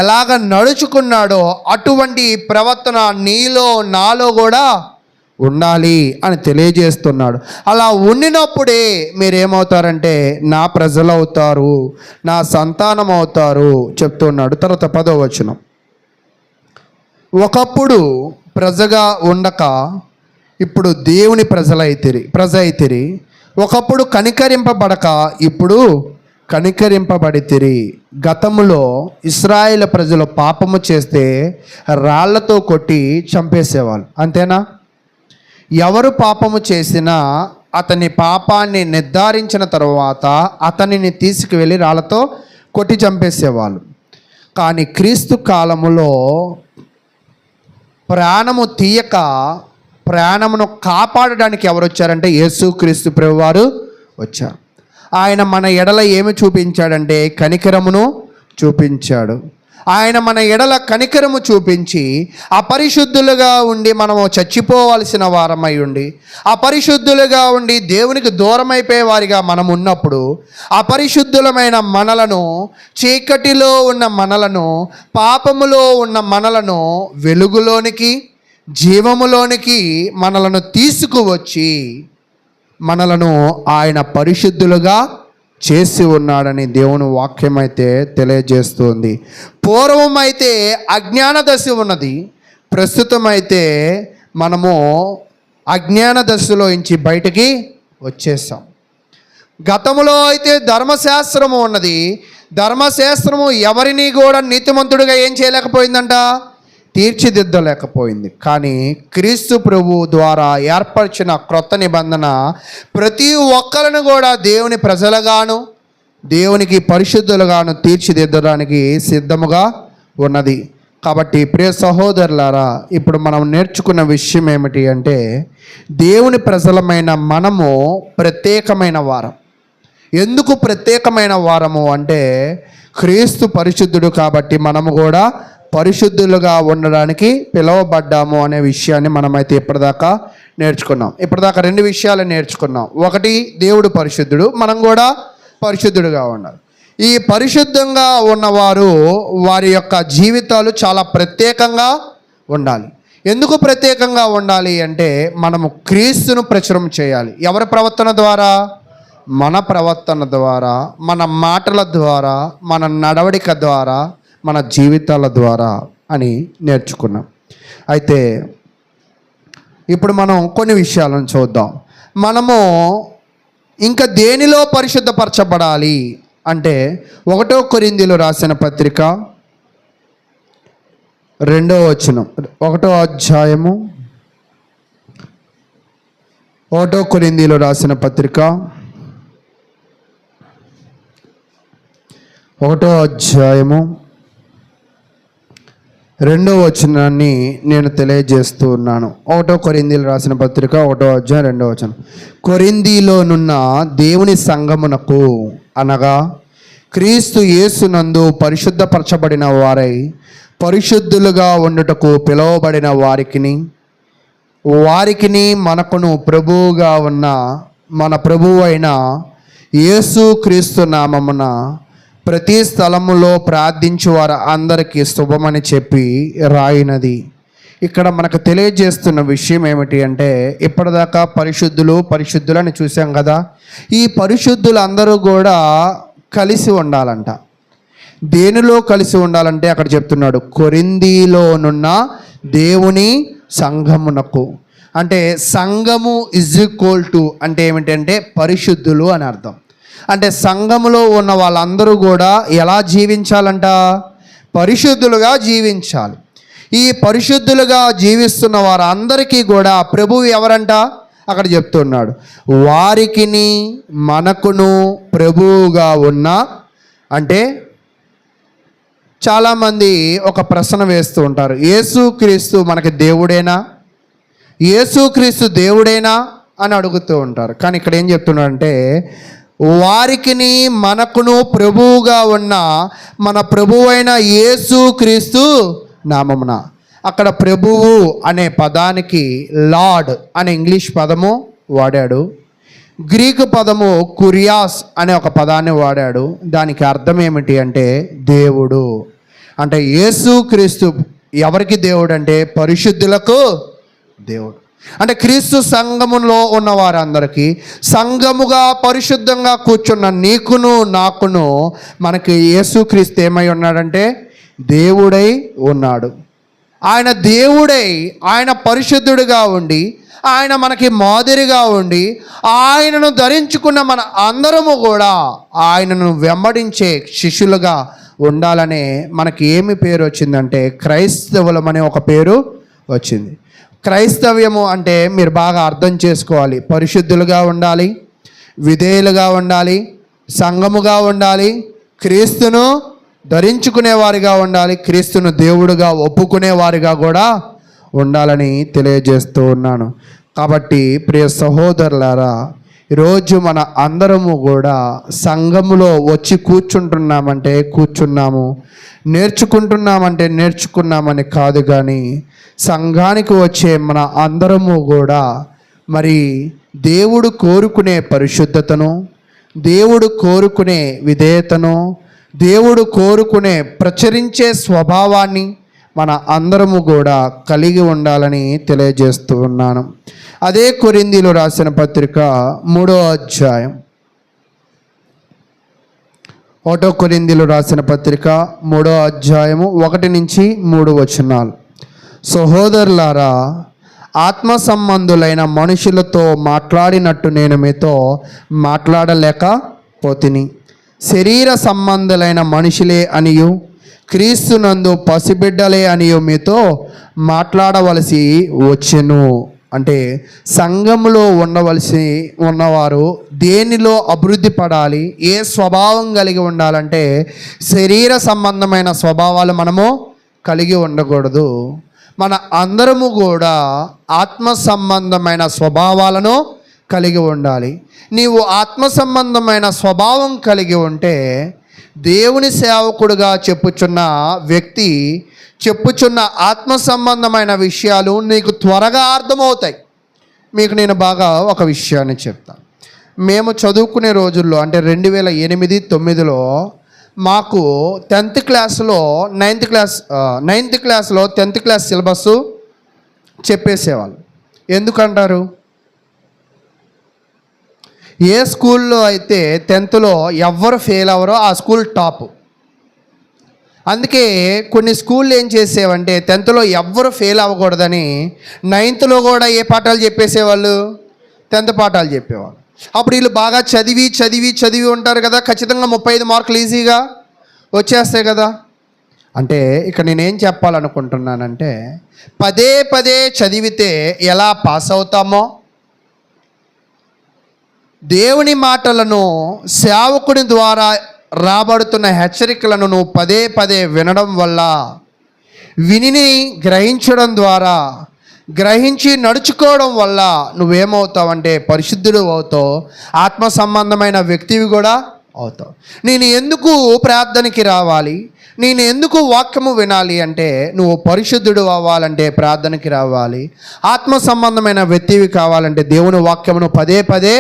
ఎలాగ నడుచుకున్నాడో అటువంటి ప్రవర్తన నీలో నాలో కూడా ఉండాలి అని తెలియజేస్తున్నాడు. అలా ఉండినప్పుడే మీరేమవుతారంటే నా ప్రజలు అవుతారు, నా సంతానం అవుతారు చెప్తున్నాడు. తర్వాత 10వ వచనం, ఒకప్పుడు ప్రజగా ఉండక ఇప్పుడు దేవుని ప్రజ అయితిరి. ఒకప్పుడు కనికరింపబడక ఇప్పుడు కనికరింపబడితిరి. గతములో ఇశ్రాయేలు ప్రజలు పాపము చేస్తే రాళ్లతో కొట్టి చంపేసేవాళ్ళు, అంతేనా? ఎవరు పాపము చేసినా అతని పాపాన్ని నిర్ధారించిన తరువాత అతనిని తీసుకువెళ్ళి రాళ్లతో కొట్టి చంపేసేవాళ్ళు. కానీ క్రీస్తు కాలములో ప్రాణము తీయక ప్రాణమును కాపాడడానికి ఎవరు వచ్చారంటే యేసుక్రీస్తు ప్రభువారు వచ్చారు. ఆయన మన ఎడల ఏమి చూపించాడంటే కనికరమును చూపించాడు. ఆయన మన ఎడల కనికరము చూపించి అపరిశుద్ధులుగా ఉండి మనము చచ్చిపోవలసిన వారమై ఉండి అపరిశుద్ధులుగా ఉండి దేవునికి దూరమైపోయే వారిగా మనం ఉన్నప్పుడు అపరిశుద్ధులమైన మనలను, చీకటిలో ఉన్న మనలను, పాపములో ఉన్న మనలను వెలుగులోనికి, జీవములోనికి మనలను తీసుకువచ్చి మనలను ఆయన పరిశుద్ధులుగా చేసి ఉన్నాడని దేవుని వాక్యం అయితే తెలియజేస్తుంది. పూర్వం అయితే అజ్ఞాన దశ ఉన్నది, ప్రస్తుతం అయితే మనము అజ్ఞాన దశలో నుంచి బయటికి వచ్చేసాం. గతంలో అయితే ధర్మశాస్త్రము ఉన్నది, ధర్మశాస్త్రము ఎవరిని కూడా నీతిమంతుడిగా ఏం చేయలేకపోయిందంట, తీర్చిదిద్దలేకపోయింది. కానీ క్రీస్తు ప్రభు ద్వారా ఏర్పరిచిన క్రొత్త నిబంధన ప్రతి ఒక్కరిని కూడా దేవుని ప్రజలుగాను, దేవునికి పరిశుద్ధులుగాను తీర్చిదిద్దడానికి సిద్ధముగా ఉన్నది. కాబట్టి ప్రియ సహోదరులారా, ఇప్పుడు మనం నేర్చుకున్న విషయం ఏమిటి అంటే దేవుని ప్రజలమైన మనము ప్రత్యేకమైన వారం. ఎందుకు ప్రత్యేకమైన వారము అంటే క్రీస్తు పరిశుద్ధుడు కాబట్టి మనము కూడా పరిశుద్ధులుగా ఉండడానికి పిలువబడ్డాము అనే విషయాన్ని మనమైతే ఇప్పటిదాకా నేర్చుకున్నాం. ఇప్పటిదాకా 2 విషయాలు నేర్చుకున్నాం. ఒకటి, దేవుడు పరిశుద్ధుడు, మనం కూడా పరిశుద్ధుడుగా ఉండాలి. ఈ పరిశుద్ధంగా ఉన్నవారు వారి యొక్క జీవితాలు చాలా ప్రత్యేకంగా ఉండాలి. ఎందుకు ప్రత్యేకంగా ఉండాలి అంటే మనము క్రీస్తును ప్రచురం చేయాలి. ఎవరి ప్రవర్తన ద్వారా? మన ప్రవర్తన ద్వారా, మన మాటల ద్వారా, మన నడవడిక ద్వారా, మన జీవితాల ద్వారా అని నేర్చుకున్నాం. అయితే ఇప్పుడు మనం కొన్ని విషయాలను చూద్దాం. మనము ఇంకా దేనిలో పరిశుద్ధపరచబడాలి అంటే 1 కొరింథీయులు రాసిన పత్రిక 2వ వచనం, 1వ అధ్యాయము 1 కొరింథీయులు రాసిన పత్రిక 1వ అధ్యాయము 2వ వచనాన్ని నేను తెలియజేస్తూ ఉన్నాను. 1 కొరింథీయులు రాసిన పత్రిక 1వ అధ్యాయం 2వ వచనం, కొరింథీలోనున్న దేవుని సంఘమునకు అనగా క్రీస్తు యేసునందు పరిశుద్ధపరచబడిన వారై పరిశుద్ధులుగా ఉండుటకు పిలువబడిన వారికిని మనకును ప్రభువుగా ఉన్న మన ప్రభువు అయిన యేసు క్రీస్తు నామమున ప్రతి స్థలములో ప్రార్థించు వారు అందరికీ శుభమని చెప్పి రాయినది. ఇక్కడ మనకు తెలియజేస్తున్న విషయం ఏమిటి అంటే ఇప్పటిదాకా పరిశుద్ధులు అని చూసాం కదా. ఈ పరిశుద్ధులు అందరూ కూడా కలిసి ఉండాలంట. దేనిలో కలిసి ఉండాలంటే అక్కడ చెప్తున్నాడు కొరింథీలోనున్న దేవుని సంఘమునకు. అంటే సంఘము ఈజ్ ఈక్వల్ టు అంటే ఏమిటంటే పరిశుద్ధులు అని అర్థం. అంటే సంఘములో ఉన్న వాళ్ళందరూ కూడా ఎలా జీవించాలంట? పరిశుద్ధులుగా జీవించాలి. ఈ పరిశుద్ధులుగా జీవిస్తున్న వారందరికీ కూడా ప్రభువు ఎవరంట అక్కడ చెప్తున్నాడు, వారికిని మనకును ప్రభువుగా ఉన్న. అంటే చాలామంది ఒక ప్రశ్న వేస్తూ ఉంటారు, యేసుక్రీస్తు మనకి దేవుడేనా, యేసుక్రీస్తు దేవుడేనా అని అడుగుతూ ఉంటారు. కానీ ఇక్కడ ఏం చెప్తున్నాడంటే వారికిని మనకును ప్రభువుగా ఉన్న మన ప్రభువైన యేసు క్రీస్తు నామమున. అక్కడ ప్రభువు అనే పదానికి లార్డ్ అనే ఇంగ్లీష్ పదము వాడాడు. గ్రీకు పదము కురియాస్ అనే ఒక పదాన్ని వాడాడు. దానికి అర్థం ఏమిటి అంటే దేవుడు. అంటే యేసు క్రీస్తు ఎవరికి దేవుడు అంటే పరిశుద్ధులకు దేవుడు. అంటే క్రీస్తు సంఘములో ఉన్న వారందరికీ, సంఘముగా పరిశుద్ధంగా కూర్చున్న నీకును నాకును మనకి యేసుక్రీస్తు ఏమై ఉన్నాడంటే దేవుడై ఉన్నాడు. ఆయన దేవుడై, ఆయన పరిశుద్ధుడిగా ఉండి, ఆయన మనకి మాదిరిగా ఉండి, ఆయనను ధరించుకున్న మన అందరము కూడా ఆయనను వెంబడించే శిష్యులుగా ఉండాలనే మనకి ఏమి పేరు వచ్చిందంటే క్రైస్తవులమనే ఒక పేరు వచ్చింది. క్రైస్తవ్యము అంటే మీరు బాగా అర్థం చేసుకోవాలి. పరిశుద్ధులుగా ఉండాలి, విధేయులుగా ఉండాలి, సంఘముగా ఉండాలి, క్రీస్తును ధరించుకునేవారిగా ఉండాలి, క్రీస్తును దేవుడుగా ఒప్పుకునేవారిగా కూడా ఉండాలని తెలియజేస్తూ ఉన్నాను. కాబట్టి ప్రియ సహోదరులారా, ఈరోజు మన అందరము కూడా సంఘములో వచ్చి కూర్చుంటున్నామంటే కూర్చున్నాము, నేర్చుకుంటున్నామంటే నేర్చుకున్నామని కాదు, కానీ సంఘానికి వచ్చే మన అందరము కూడా మరి దేవుడు కోరుకునే పరిశుద్ధతను, దేవుడు కోరుకునే విధేయతను, దేవుడు కోరుకునే ప్రచురించే స్వభావాన్ని మన అందరము కూడా కలిగి ఉండాలని తెలియజేస్తూ ఉన్నాను. అదే కొరింథీయులు రాసిన పత్రిక 3వ అధ్యాయం, 1 కొరింథీయులు రాసిన పత్రిక 3వ అధ్యాయము 1 నుంచి 3 వచనాలు. సహోదరులారా, ఆత్మ సంబంధులైన మనుషులతో మాట్లాడినట్టు నేను మీతో మాట్లాడలేకపోతిని. శరీర సంబంధులైన మనుషులే అనియు క్రీస్తునందు పసిబిడ్డలే అనియు మీతో మాట్లాడవలసి వచ్చెను. అంటే సంఘములో ఉండవలసి ఉన్నవారు దేనిలో అభివృద్ధి పడాలి, ఏ స్వభావం కలిగి ఉండాలంటే శరీర సంబంధమైన స్వభావాలు మనము కలిగి ఉండకూడదు. మన అందరము కూడా ఆత్మ సంబంధమైన స్వభావాలను కలిగి ఉండాలి. నీవు ఆత్మ సంబంధమైన స్వభావం కలిగి ఉంటే దేవుని సేవకుడుగా చెప్పుచున్న వ్యక్తి చెప్పుచున్న ఆత్మ సంబంధమైన విషయాలు నీకు త్వరగా అర్థమవుతాయి. మీకు నేను బాగా ఒక విషయాన్ని చెప్తాను. మేము చదువుకునే రోజుల్లో అంటే 2008-9లో మాకు 10th క్లాస్లో 9th క్లాస్లో 10th క్లాస్ సిలబస్ చెప్పేసేవాళ్ళు. ఎందుకంటారు? ఏ స్కూల్లో అయితే 10thలో ఎవ్వరు ఫెయిల్ అవ్వరో ఆ స్కూల్ టాప్. అందుకే కొన్ని స్కూళ్ళు ఏం చేసేవంటే 10thలో ఎవ్వరు ఫెయిల్ అవ్వకూడదని 9thలో కూడా ఏ పాఠాలు చెప్పేసేవాళ్ళు? 10th పాఠాలు చెప్పేవాళ్ళు. అప్పుడు వీళ్ళు బాగా చదివి ఉంటారు కదా, ఖచ్చితంగా 35 మార్కులు ఈజీగా వచ్చేస్తాయి కదా. అంటే ఇక్కడ నేనేం చెప్పాలనుకుంటున్నానంటే పదే చదివితే ఎలా పాస్ అవుతామో, దేవుని మాటలను సేవకుని ద్వారా రాబడుతున్న హెచ్చరికలను నువ్వు పదే వినడం వల్ల, విని గ్రహించడం ద్వారా, గ్రహించి నడుచుకోవడం వల్ల నువ్వేమవుతావంటే పరిశుద్ధుడు అవుతావు, ఆత్మ సంబంధమైన వ్యక్తివి కూడా అవుతావు. నేను ఎందుకు ప్రార్థనకి రావాలి, నేను ఎందుకు వాక్యము వినాలి అంటే నువ్వు పరిశుద్ధుడు అవ్వాలంటే ప్రార్థనకి రావాలి, ఆత్మ సంబంధమైన వ్యక్తివి కావాలంటే దేవుని వాక్యమును పదే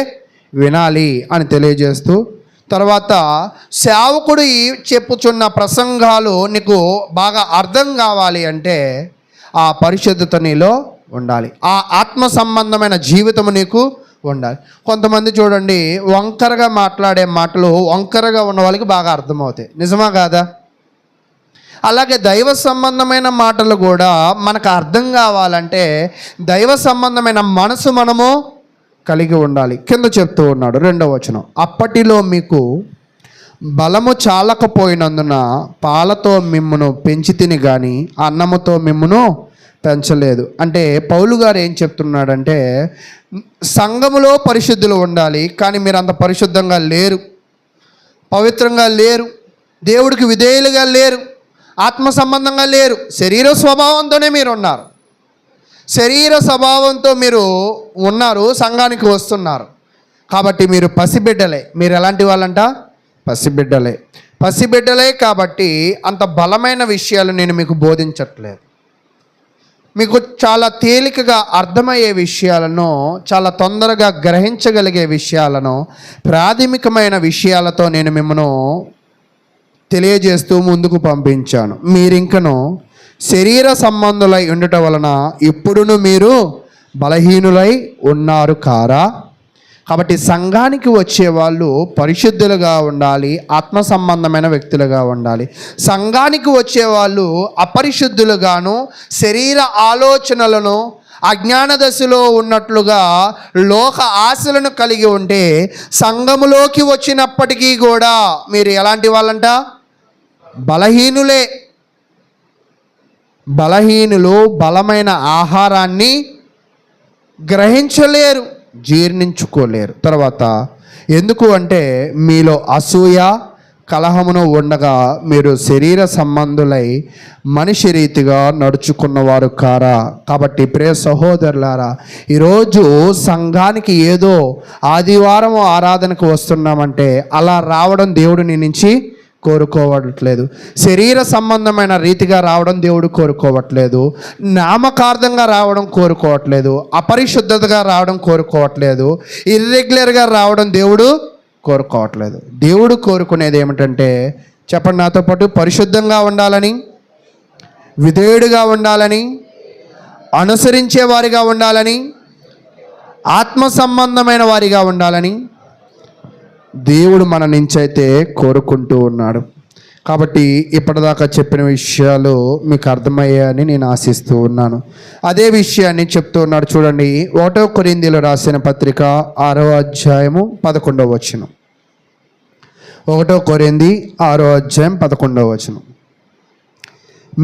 వినాలి అని తెలియజేస్తూ, తర్వాత సేవకుడు చెప్పుచున్న ప్రసంగాలు నీకు బాగా అర్థం కావాలి అంటే ఆ పరిశుద్ధత నీలో ఉండాలి, ఆ ఆత్మ సంబంధమైన జీవితము నీకు ఉండాలి. కొంతమంది చూడండి, వంకరగా మాట్లాడే మాటలు వంకరగా ఉన్న వాళ్ళకి బాగా అర్థమవుతాయి. నిజమా కాదా? అలాగే దైవ సంబంధమైన మాటలు కూడా మనకు అర్థం కావాలంటే దైవ సంబంధమైన మనసు మనము కలిగి ఉండాలి. కింద చెప్తూ ఉన్నాడు 2వ వచనం, అప్పటిలో మీకు బలము చాలకపోయినందున పాలతో మిమ్మును పెంచి తిని కానీ అన్నముతో మిమ్మును పెంచలేదు. అంటే పౌలు గారు ఏం చెప్తున్నాడంటే సంఘములో పరిశుద్ధులు ఉండాలి, కానీ మీరు అంత పరిశుద్ధంగా లేరు, పవిత్రంగా లేరు, దేవుడికి విధేయులుగా లేరు, ఆత్మ సంబంధంగా లేరు, శరీర స్వభావంతోనే మీరు ఉన్నారు. శరీర స్వభావంతో మీరు ఉన్నారు, సంఘానికి వస్తున్నారు, కాబట్టి మీరు పసిబిడ్డలే. మీరు ఎలాంటి వాళ్ళంట? పసిబిడ్డలే. పసిబిడ్డలే కాబట్టి అంత బలమైన విషయాలు నేను మీకు బోధించట్లేదు. మీకు చాలా తేలికగా అర్థమయ్యే విషయాలను, చాలా తొందరగా గ్రహించగలిగే విషయాలను, ప్రాథమికమైన విషయాలతో నేను మిమ్మల్ని తెలియజేస్తూ ముందుకు పంపించాను. మీరింకను శరీర సంబంధులై ఉండటం వలన ఇప్పుడును మీరు బలహీనులై ఉన్నారు కారా? కాబట్టి సంఘానికి వచ్చేవాళ్ళు పరిశుద్ధులుగా ఉండాలి, ఆత్మ సంబంధమైన వ్యక్తులుగా ఉండాలి. సంఘానికి వచ్చేవాళ్ళు అపరిశుద్ధులుగాను, శరీర ఆలోచనలను, అజ్ఞాన దశలో ఉన్నట్లుగా లోక ఆశలను కలిగి ఉంటే సంఘములోకి వచ్చినప్పటికీ కూడా మీరు ఎలాంటి వాళ్ళంట? బలహీనులే. బలహీనులు బలమైన ఆహారాన్ని గ్రహించలేరు, జీర్ణించుకోలేరు. తర్వాత ఎందుకు అంటే మీలో అసూయ కలహమును ఉండగా మీరు శరీర సంబంధులై మనిషి రీతిగా నడుచుకున్నవారు కారా? కాబట్టి ప్రియ సహోదరులారా, ఈరోజు సంఘానికి ఏదో ఆదివారం ఆరాధనకు వస్తున్నామంటే అలా రావడం దేవుడు నీ నుంచి కోరుకోవట్లేదు. శరీర సంబంధమైన రీతిగా రావడం దేవుడు కోరుకోవట్లేదు. నామకార్థంగా రావడం కోరుకోవట్లేదు. అపరిశుద్ధతగా రావడం కోరుకోవట్లేదు. ఇర్రెగ్యులర్గా రావడం దేవుడు కోరుకోవట్లేదు. దేవుడు కోరుకునేది ఏమిటంటే, చెప్పండి నాతో పాటు, పరిశుద్ధంగా ఉండాలని, విధేయుడిగా ఉండాలని, అనుసరించే వారిగా ఉండాలని, ఆత్మ సంబంధమైన వారిగా ఉండాలని దేవుడు మన నుంచి అయితే కోరుకుంటూ ఉన్నాడు. కాబట్టి ఇప్పటిదాకా చెప్పిన విషయాలు మీకు అర్థమయ్యాయని నేను ఆశిస్తూ ఉన్నాను. అదే విషయాన్ని చెప్తూ ఉన్నాడు. చూడండి, 1 కొరింథీయులు రాసిన పత్రిక 6వ అధ్యాయము 11వ వచనం. 1 కొరింథీ 6వ అధ్యాయం 11వ వచనం.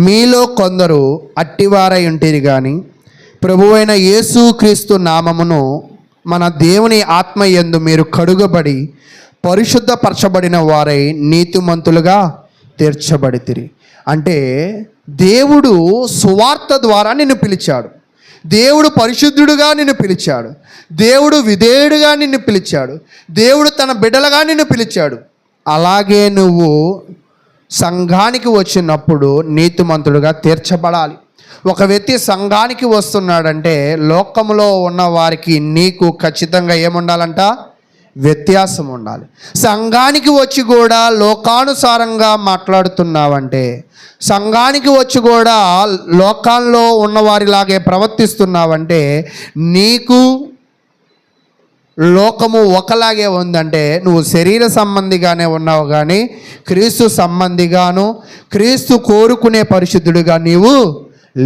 మీలో కొందరు అట్టివారై ఉంటిరి కానీ ప్రభువైన యేసుక్రీస్తు నామమును మన దేవుని ఆత్మ యందు మీరు కడుగబడి పరిశుద్ధపరచబడిన వారై నీతిమంతులుగా తీర్చబడితిరి. అంటే దేవుడు సువార్త ద్వారా నిన్ను పిలిచాడు. దేవుడు పరిశుద్ధుడుగా నిన్ను పిలిచాడు. దేవుడు విధేయుడుగా నిన్ను పిలిచాడు. దేవుడు తన బిడ్డలుగా నిన్ను పిలిచాడు. అలాగే నువ్వు సంఘానికి వచ్చినప్పుడు నీతిమంతుడుగా తీర్చబడాలి. ఒక వ్యక్తి సంఘానికి వస్తున్నాడంటే లోకములో ఉన్న వారికి నీకు ఖచ్చితంగా ఏముండాలంట? వ్యత్యాసం ఉండాలి. సంఘానికి వచ్చి కూడా లోకానుసారంగా మాట్లాడుతున్నావంటే, సంఘానికి వచ్చి కూడా లోకాల్లో ఉన్నవారిలాగే ప్రవర్తిస్తున్నావంటే, నీకు లోకము ఒకలాగే ఉందంటే నువ్వు శరీర సంబంధిగానే ఉన్నావు కానీ క్రీస్తు సంబంధిగాను, క్రీస్తు కోరుకునే పరిశుద్ధుడిగా నీవు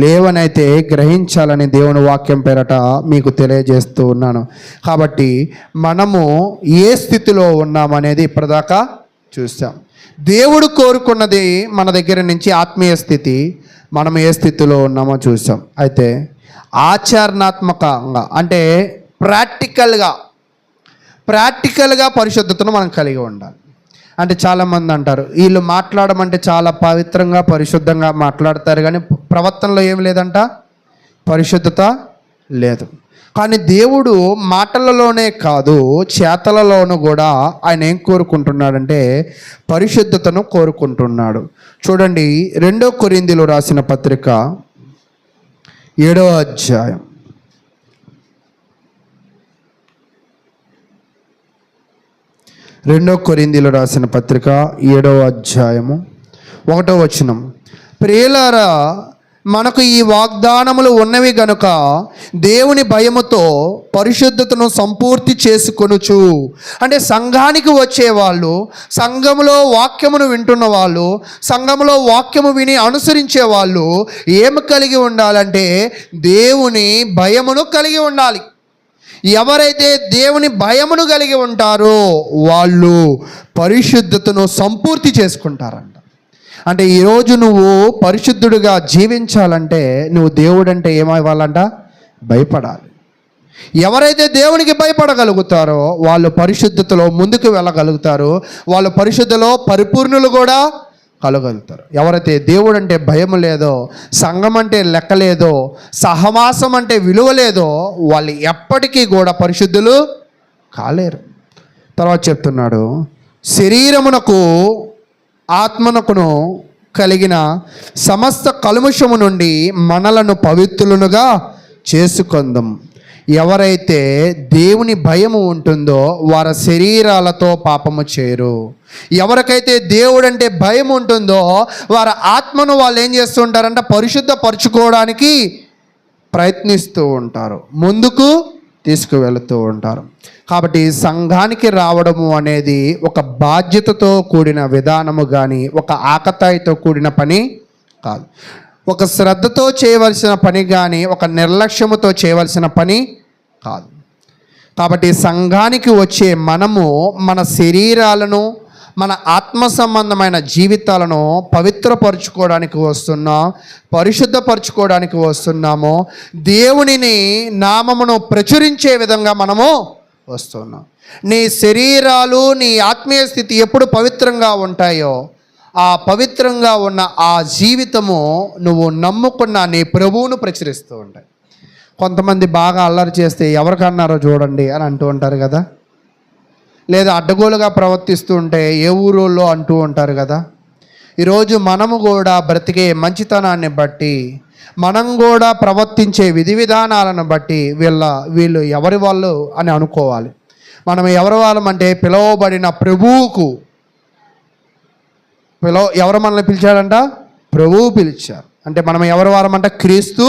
లేవనైతే గ్రహించాలని దేవుని వాక్యం పేరట మీకు తెలియజేస్తూ ఉన్నాను. కాబట్టి మనము ఏ స్థితిలో ఉన్నామనేది ఇప్పటిదాకా చూసాం. దేవుడు కోరుకున్నది మన దగ్గర నుంచి ఆత్మీయ స్థితి. మనం ఏ స్థితిలో ఉన్నామో చూసాం. అయితే ఆచరణాత్మకంగా అంటే ప్రాక్టికల్గా పరిశుద్ధతను మనం కలిగి ఉండాలి. అంటే చాలామంది అంటారు, వీళ్ళు మాట్లాడమంటే చాలా పవిత్రంగా పరిశుద్ధంగా మాట్లాడతారు కానీ ప్రవర్తనలో ఏం లేదంట, పరిశుద్ధత లేదు. కానీ దేవుడు మాటలలోనే కాదు చేతలలోనూ కూడా ఆయన ఏం కోరుకుంటున్నాడంటే పరిశుద్ధతను కోరుకుంటున్నాడు. చూడండి, 2 కొరింథీయులు రాసిన పత్రిక 7వ అధ్యాయం 2 కొరింథీయులు రాసిన పత్రిక 7వ అధ్యాయము 1వ వచనం. ప్రియులారా, మనకు ఈ వాగ్దానములు ఉన్నవి గనుక దేవుని భయముతో పరిశుద్ధతను సంపూర్తి చేసుకొనుచు. అంటే సంఘానికి వచ్చేవాళ్ళు, సంఘములో వాక్యమును వింటున్న వాళ్ళు, సంఘములో వాక్యము విని అనుసరించే వాళ్ళు ఏమి కలిగి ఉండాలంటే దేవుని భయమును కలిగి ఉండాలి. ఎవరైతే దేవుని భయమును కలిగి ఉంటారో వాళ్ళు పరిశుద్ధతను సంపూర్తి చేసుకుంటారంట. అంటే ఈరోజు నువ్వు పరిశుద్ధుడిగా జీవించాలంటే నువ్వు దేవుడంటే ఏమవ్వాలంట? భయపడాలి. ఎవరైతే దేవునికి భయపడగలుగుతారో వాళ్ళు పరిశుద్ధతలో ముందుకు వెళ్ళగలుగుతారు. వాళ్ళు పరిశుద్ధలో పరిపూర్ణులు కూడా కలగలుగుతారు. ఎవరైతే దేవుడు అంటే భయం లేదో, సంఘం అంటే లెక్క లేదో, సహవాసం అంటే విలువ లేదో వాళ్ళు ఎప్పటికీ కూడా పరిశుద్ధులు కాలేరు. తర్వాత చెప్తున్నాడు, శరీరమునకు ఆత్మనకును కలిగిన సమస్త కల్ముషము నుండి మనలను పవిత్రులనుగా చేసుకొందాం. ఎవరైతే దేవుని భయము ఉంటుందో వారి శరీరాలతో పాపము చేయరు. ఎవరికైతే దేవుడు అంటే భయం ఉంటుందో వారి ఆత్మను వాళ్ళు ఏం చేస్తూ ఉంటారంటే పరిశుద్ధపరచుకోవడానికి ప్రయత్నిస్తూ ఉంటారు, ముందుకు తీసుకువెళుతూ ఉంటారు. కాబట్టి సంఘానికి రావడము అనేది ఒక బాధ్యతతో కూడిన విధానము కానీ ఒక ఆకతాయితో కూడిన పని కాదు. ఒక శ్రద్ధతో చేయవలసిన పని కానీ ఒక నిర్లక్ష్యముతో చేయవలసిన పని కాదు. కాబట్టి సంఘానికి వచ్చే మనము మన శరీరాలను మన ఆత్మ సంబంధమైన జీవితాలను పవిత్రపరచుకోవడానికి వస్తున్నాం, పరిశుద్ధపరచుకోవడానికి వస్తున్నాము. దేవునిని నామమును ప్రచురించే విధంగా మనము వస్తున్నాం. నీ శరీరాలు నీ ఆత్మీయ స్థితి ఎప్పుడు పవిత్రంగా ఉంటాయో ఆ పవిత్రంగా ఉన్న ఆ జీవితము నువ్వు నమ్ముకున్న నీ ప్రభువును ప్రచురిస్తూ ఉంటాయి. కొంతమంది బాగా అల్లరి చేస్తే ఎవరికన్నారో చూడండి అని అంటూ ఉంటారు కదా, లేదా అడ్డగోలుగా ప్రవర్తిస్తూ ఉంటే ఏ ఊరోళ్ళో అంటూ ఉంటారు కదా. ఈరోజు మనము కూడా బ్రతికే మంచితనాన్ని బట్టి మనం కూడా ప్రవర్తించే విధి విధానాలను బట్టి వీళ్ళు ఎవరి వాళ్ళు అని అనుకోవాలి. మనం ఎవరి వాళ్ళం అంటే పిలువబడిన ప్రభువుకు ఎవరు మనల్ని పిలిచాడంట? ప్రభువు పిలిచారు. అంటే మనం ఎవరి వారం అంటే క్రీస్తు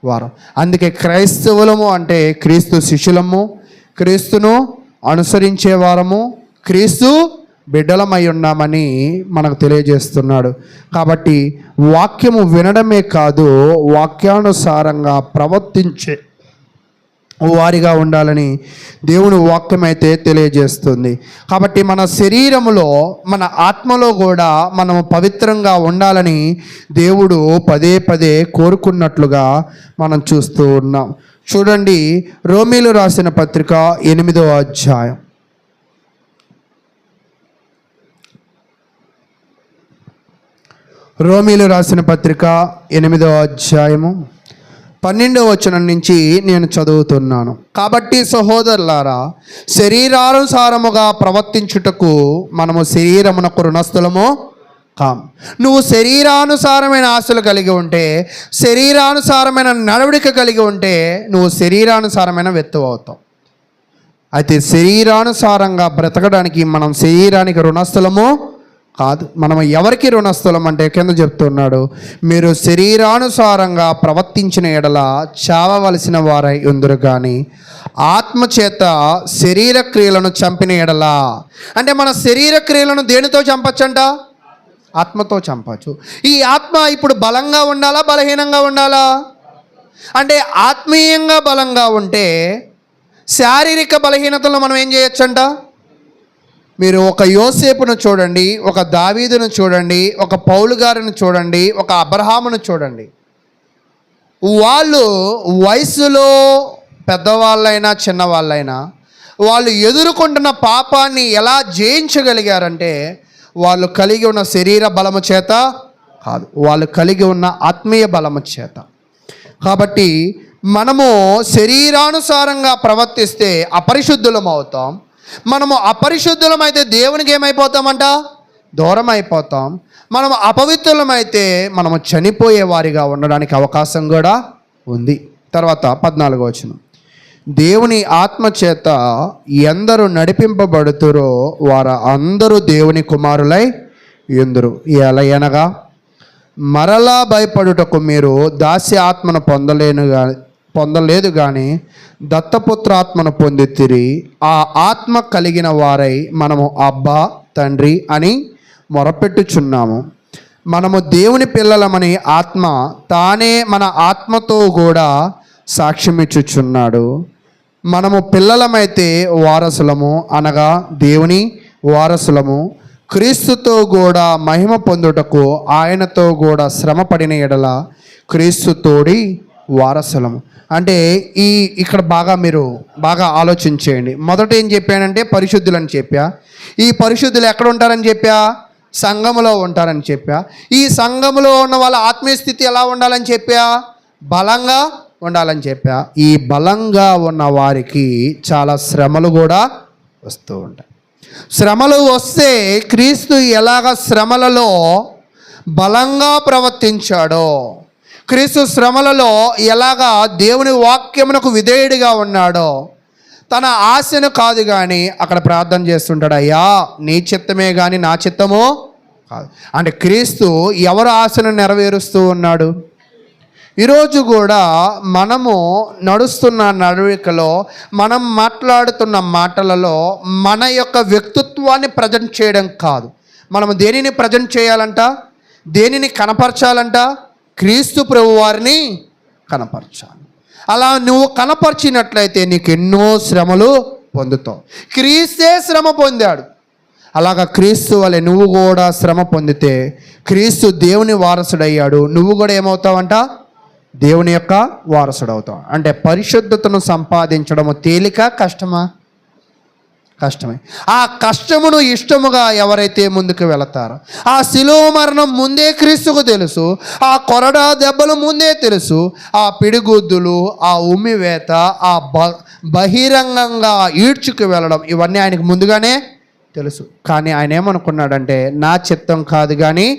వారం. అందుకే క్రైస్తవులము అంటే క్రీస్తు శిష్యులము, క్రీస్తును అనుసరించే వారము, క్రీస్తు బిడ్డలమై ఉన్నామని మనకు తెలియజేస్తున్నాడు. కాబట్టి వాక్యము వినడమే కాదు వాక్యానుసారంగా ప్రవర్తించే వారిగా ఉండాలని దేవుని వాక్యం అయితే తెలియజేస్తుంది. కాబట్టి మన శరీరములో మన ఆత్మలో కూడా మనము పవిత్రంగా ఉండాలని దేవుడు పదే పదే కోరుకున్నట్లుగా మనం చూస్తూ ఉన్నాం. చూడండి, రోమీలు రాసిన పత్రిక 8వ అధ్యాయం. రోమీలు రాసిన పత్రిక 8వ అధ్యాయము 12వ వచనం నుంచి నేను చదువుతున్నాను. కాబట్టి సహోదరులారా, శరీరానుసారముగా ప్రవర్తించుటకు మనము శరీరమునకు రుణస్థులము కాం. నువ్వు శరీరానుసారమైన ఆశలు కలిగి ఉంటే, శరీరానుసారమైన నడవడిక కలిగి ఉంటే నువ్వు శరీరానుసారమైన వ్యక్తి అవుతావు. అయితే శరీరానుసారంగా బ్రతకడానికి మనం శరీరానికి రుణస్థులము కాదు. మనం ఎవరికి రుణస్థలం అంటే కింద చెప్తున్నాడు, మీరు శరీరానుసారంగా ప్రవర్తించిన ఎడల చావవలసిన వారై ఉందరు కానీ ఆత్మచేత శరీర క్రియలను చంపిన ఎడల. అంటే మన శరీర క్రియలను దేనితో చంపచ్చంట? ఆత్మతో చంపచ్చు. ఈ ఆత్మ ఇప్పుడు బలంగా ఉండాలా బలహీనంగా ఉండాలా? అంటే ఆత్మీయంగా బలంగా ఉంటే శారీరక బలహీనతలను మనం ఏం చేయొచ్చంట? మీరు ఒక యోసేపును చూడండి, ఒక దావీదును చూడండి, ఒక పౌలు గారిని చూడండి, ఒక అబ్రహామును చూడండి. వాళ్ళు వయసులో పెద్దవాళ్ళైనా చిన్నవాళ్ళైనా వాళ్ళు ఎదుర్కొంటున్న పాపాన్ని ఎలా జయించగలిగారంటే వాళ్ళు కలిగి ఉన్న శరీర బలము చేత కాదు, వాళ్ళు కలిగి ఉన్న ఆత్మీయ బలము చేత. కాబట్టి మనము శరీరానుసారంగా ప్రవర్తిస్తే అపరిశుద్ధులం అవుతాం. మనము అపరిశుద్ధులమైతే దేవునికి ఏమైపోతామంట? దూరం అయిపోతాం. మనము అపవిత్రులమైతే మనము చనిపోయే వారిగా ఉండడానికి అవకాశం కూడా ఉంది. తర్వాత 14వ వచనం, దేవుని ఆత్మ చేత ఎందరు నడిపింపబడుతురో వారు అందరూ దేవుని కుమారులై ఎందురు. ఎలయనగా మరలా భయపడుటకు మీరు దాస్య ఆత్మను పొందలేదు కానీ దత్తపుత్రాత్మను పొందితిరి. ఆ ఆత్మ కలిగిన వారై మనము అబ్బా తండ్రి అని మొరపెట్టుచున్నాము. మనము దేవుని పిల్లలమని ఆత్మ తానే మన ఆత్మతో కూడా సాక్ష్యమిచ్చుచున్నాడు. మనము పిల్లలమైతే వారసులము, అనగా దేవుని వారసులము, క్రీస్తుతో కూడా మహిమ పొందుటకు ఆయనతో కూడా శ్రమ పడిన ఎడల క్రీస్తుతోడి వారసులము. అంటే ఇక్కడ మీరు బాగా ఆలోచించేయండి. మొదట ఏం చెప్పానంటే పరిశుద్ధులని చెప్పా. ఈ పరిశుద్ధులు ఎక్కడ ఉంటారని చెప్పా? సంఘములో ఉంటారని చెప్పా. ఈ సంఘములో ఉన్న వాళ్ళ ఆత్మీయ స్థితి ఎలా ఉండాలని చెప్పా? బలంగా ఉండాలని చెప్పా. ఈ బలంగా ఉన్న వారికి చాలా శ్రమలు కూడా వస్తూ ఉంటాయి. శ్రమలు వస్తే క్రీస్తు ఎలాగ శ్రమలలో బలంగా ప్రవర్తించాడో, క్రీస్తు శ్రమలలో ఎలాగా దేవుని వాక్యమునకు విధేయుడిగా ఉన్నాడో, తన ఆశను కాదు కానీ అక్కడ ప్రార్థన చేస్తుంటాడు, అయ్యా నీ చిత్తమే కానీ నా చిత్తమో కాదు. అంటే క్రీస్తు ఎవరు ఆశను నెరవేరుస్తూ ఉన్నాడు? ఈరోజు కూడా మనము నడుస్తున్న నడవడికలో, మనం మాట్లాడుతున్న మాటలలో మన యొక్క వ్యక్తిత్వాన్ని ప్రజెంట్ చేయడం కాదు. మనము దేనిని ప్రజెంట్ చేయాలంట? దేనిని కనపరచాలంట? క్రీస్తు ప్రభు వారిని కనపరచాలి. అలా నువ్వు కనపరిచినట్లయితే నీకు ఎన్నో శ్రమలు పొందుతావు. క్రీస్తే శ్రమ పొందాడు. అలాగా క్రీస్తు వలె నువ్వు కూడా శ్రమ పొందితే క్రీస్తు దేవుని వారసుడయ్యాడు. నువ్వు కూడా ఏమవుతావంట? దేవుని యొక్క వారసుడు అవుతావు. అంటే పరిశుద్ధతను సంపాదించడము తేలిక, కష్టమా? కష్టమే. ఆ కష్టమును ఇష్టముగా ఎవరైతే ముందుకు వెళతారో, ఆ శిలువ మరణం ముందే క్రీస్తుకు తెలుసు, ఆ కొరడా దెబ్బలు ముందే తెలుసు, ఆ పిడిగుద్దులు, ఆ ఉమ్మివేత, ఆ బహిరంగంగా ఈడ్చుకు వెళ్ళడం, ఇవన్నీ ఆయనకు ముందుగానే తెలుసు. కానీ ఆయన ఏమనుకున్నాడంటే, నా చిత్తం కాదు కానీ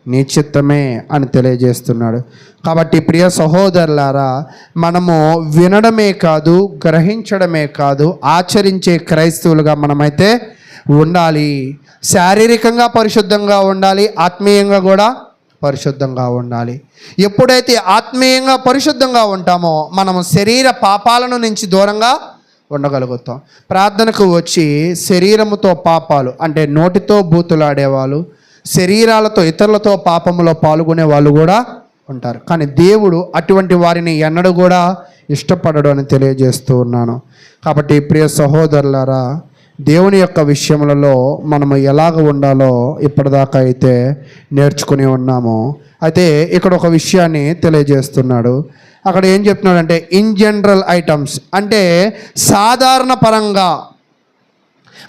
నీ చిత్తమే అని తెలియజేస్తున్నాడు. కాబట్టి ప్రియ సహోదరులారా, మనము వినడమే కాదు, గ్రహించడమే కాదు, ఆచరించే క్రైస్తవులుగా మనమైతే ఉండాలి. శారీరకంగా పరిశుద్ధంగా ఉండాలి, ఆత్మీయంగా కూడా పరిశుద్ధంగా ఉండాలి. ఎప్పుడైతే ఆత్మీయంగా పరిశుద్ధంగా ఉంటామో మనము శరీర పాపాలను నుంచి దూరంగా ఉండగలుగుతాం. ప్రార్థనకు వచ్చి శరీరముతో పాపాలు అంటే నోటితో బూతులాడేవాళ్ళు, శరీరాలతో ఇతరులతో పాపములో పాల్గొనే వాళ్ళు కూడా ఉంటారు. కానీ దేవుడు అటువంటి వారిని ఎన్నడూ కూడా ఇష్టపడడు అని తెలియజేస్తూ ఉన్నాను. కాబట్టి ప్రియ సహోదరులారా, దేవుని యొక్క విషయములలో మనము ఎలాగ ఉండాలో ఇప్పటిదాకా అయితే నేర్చుకుని ఉన్నాము. అయితే ఇక్కడ ఒక విషయాన్ని తెలియజేస్తున్నాడు. అక్కడ ఏం చెప్తున్నాడంటే ఇన్ జనరల్ ఐటమ్స్, అంటే సాధారణ పరంగా,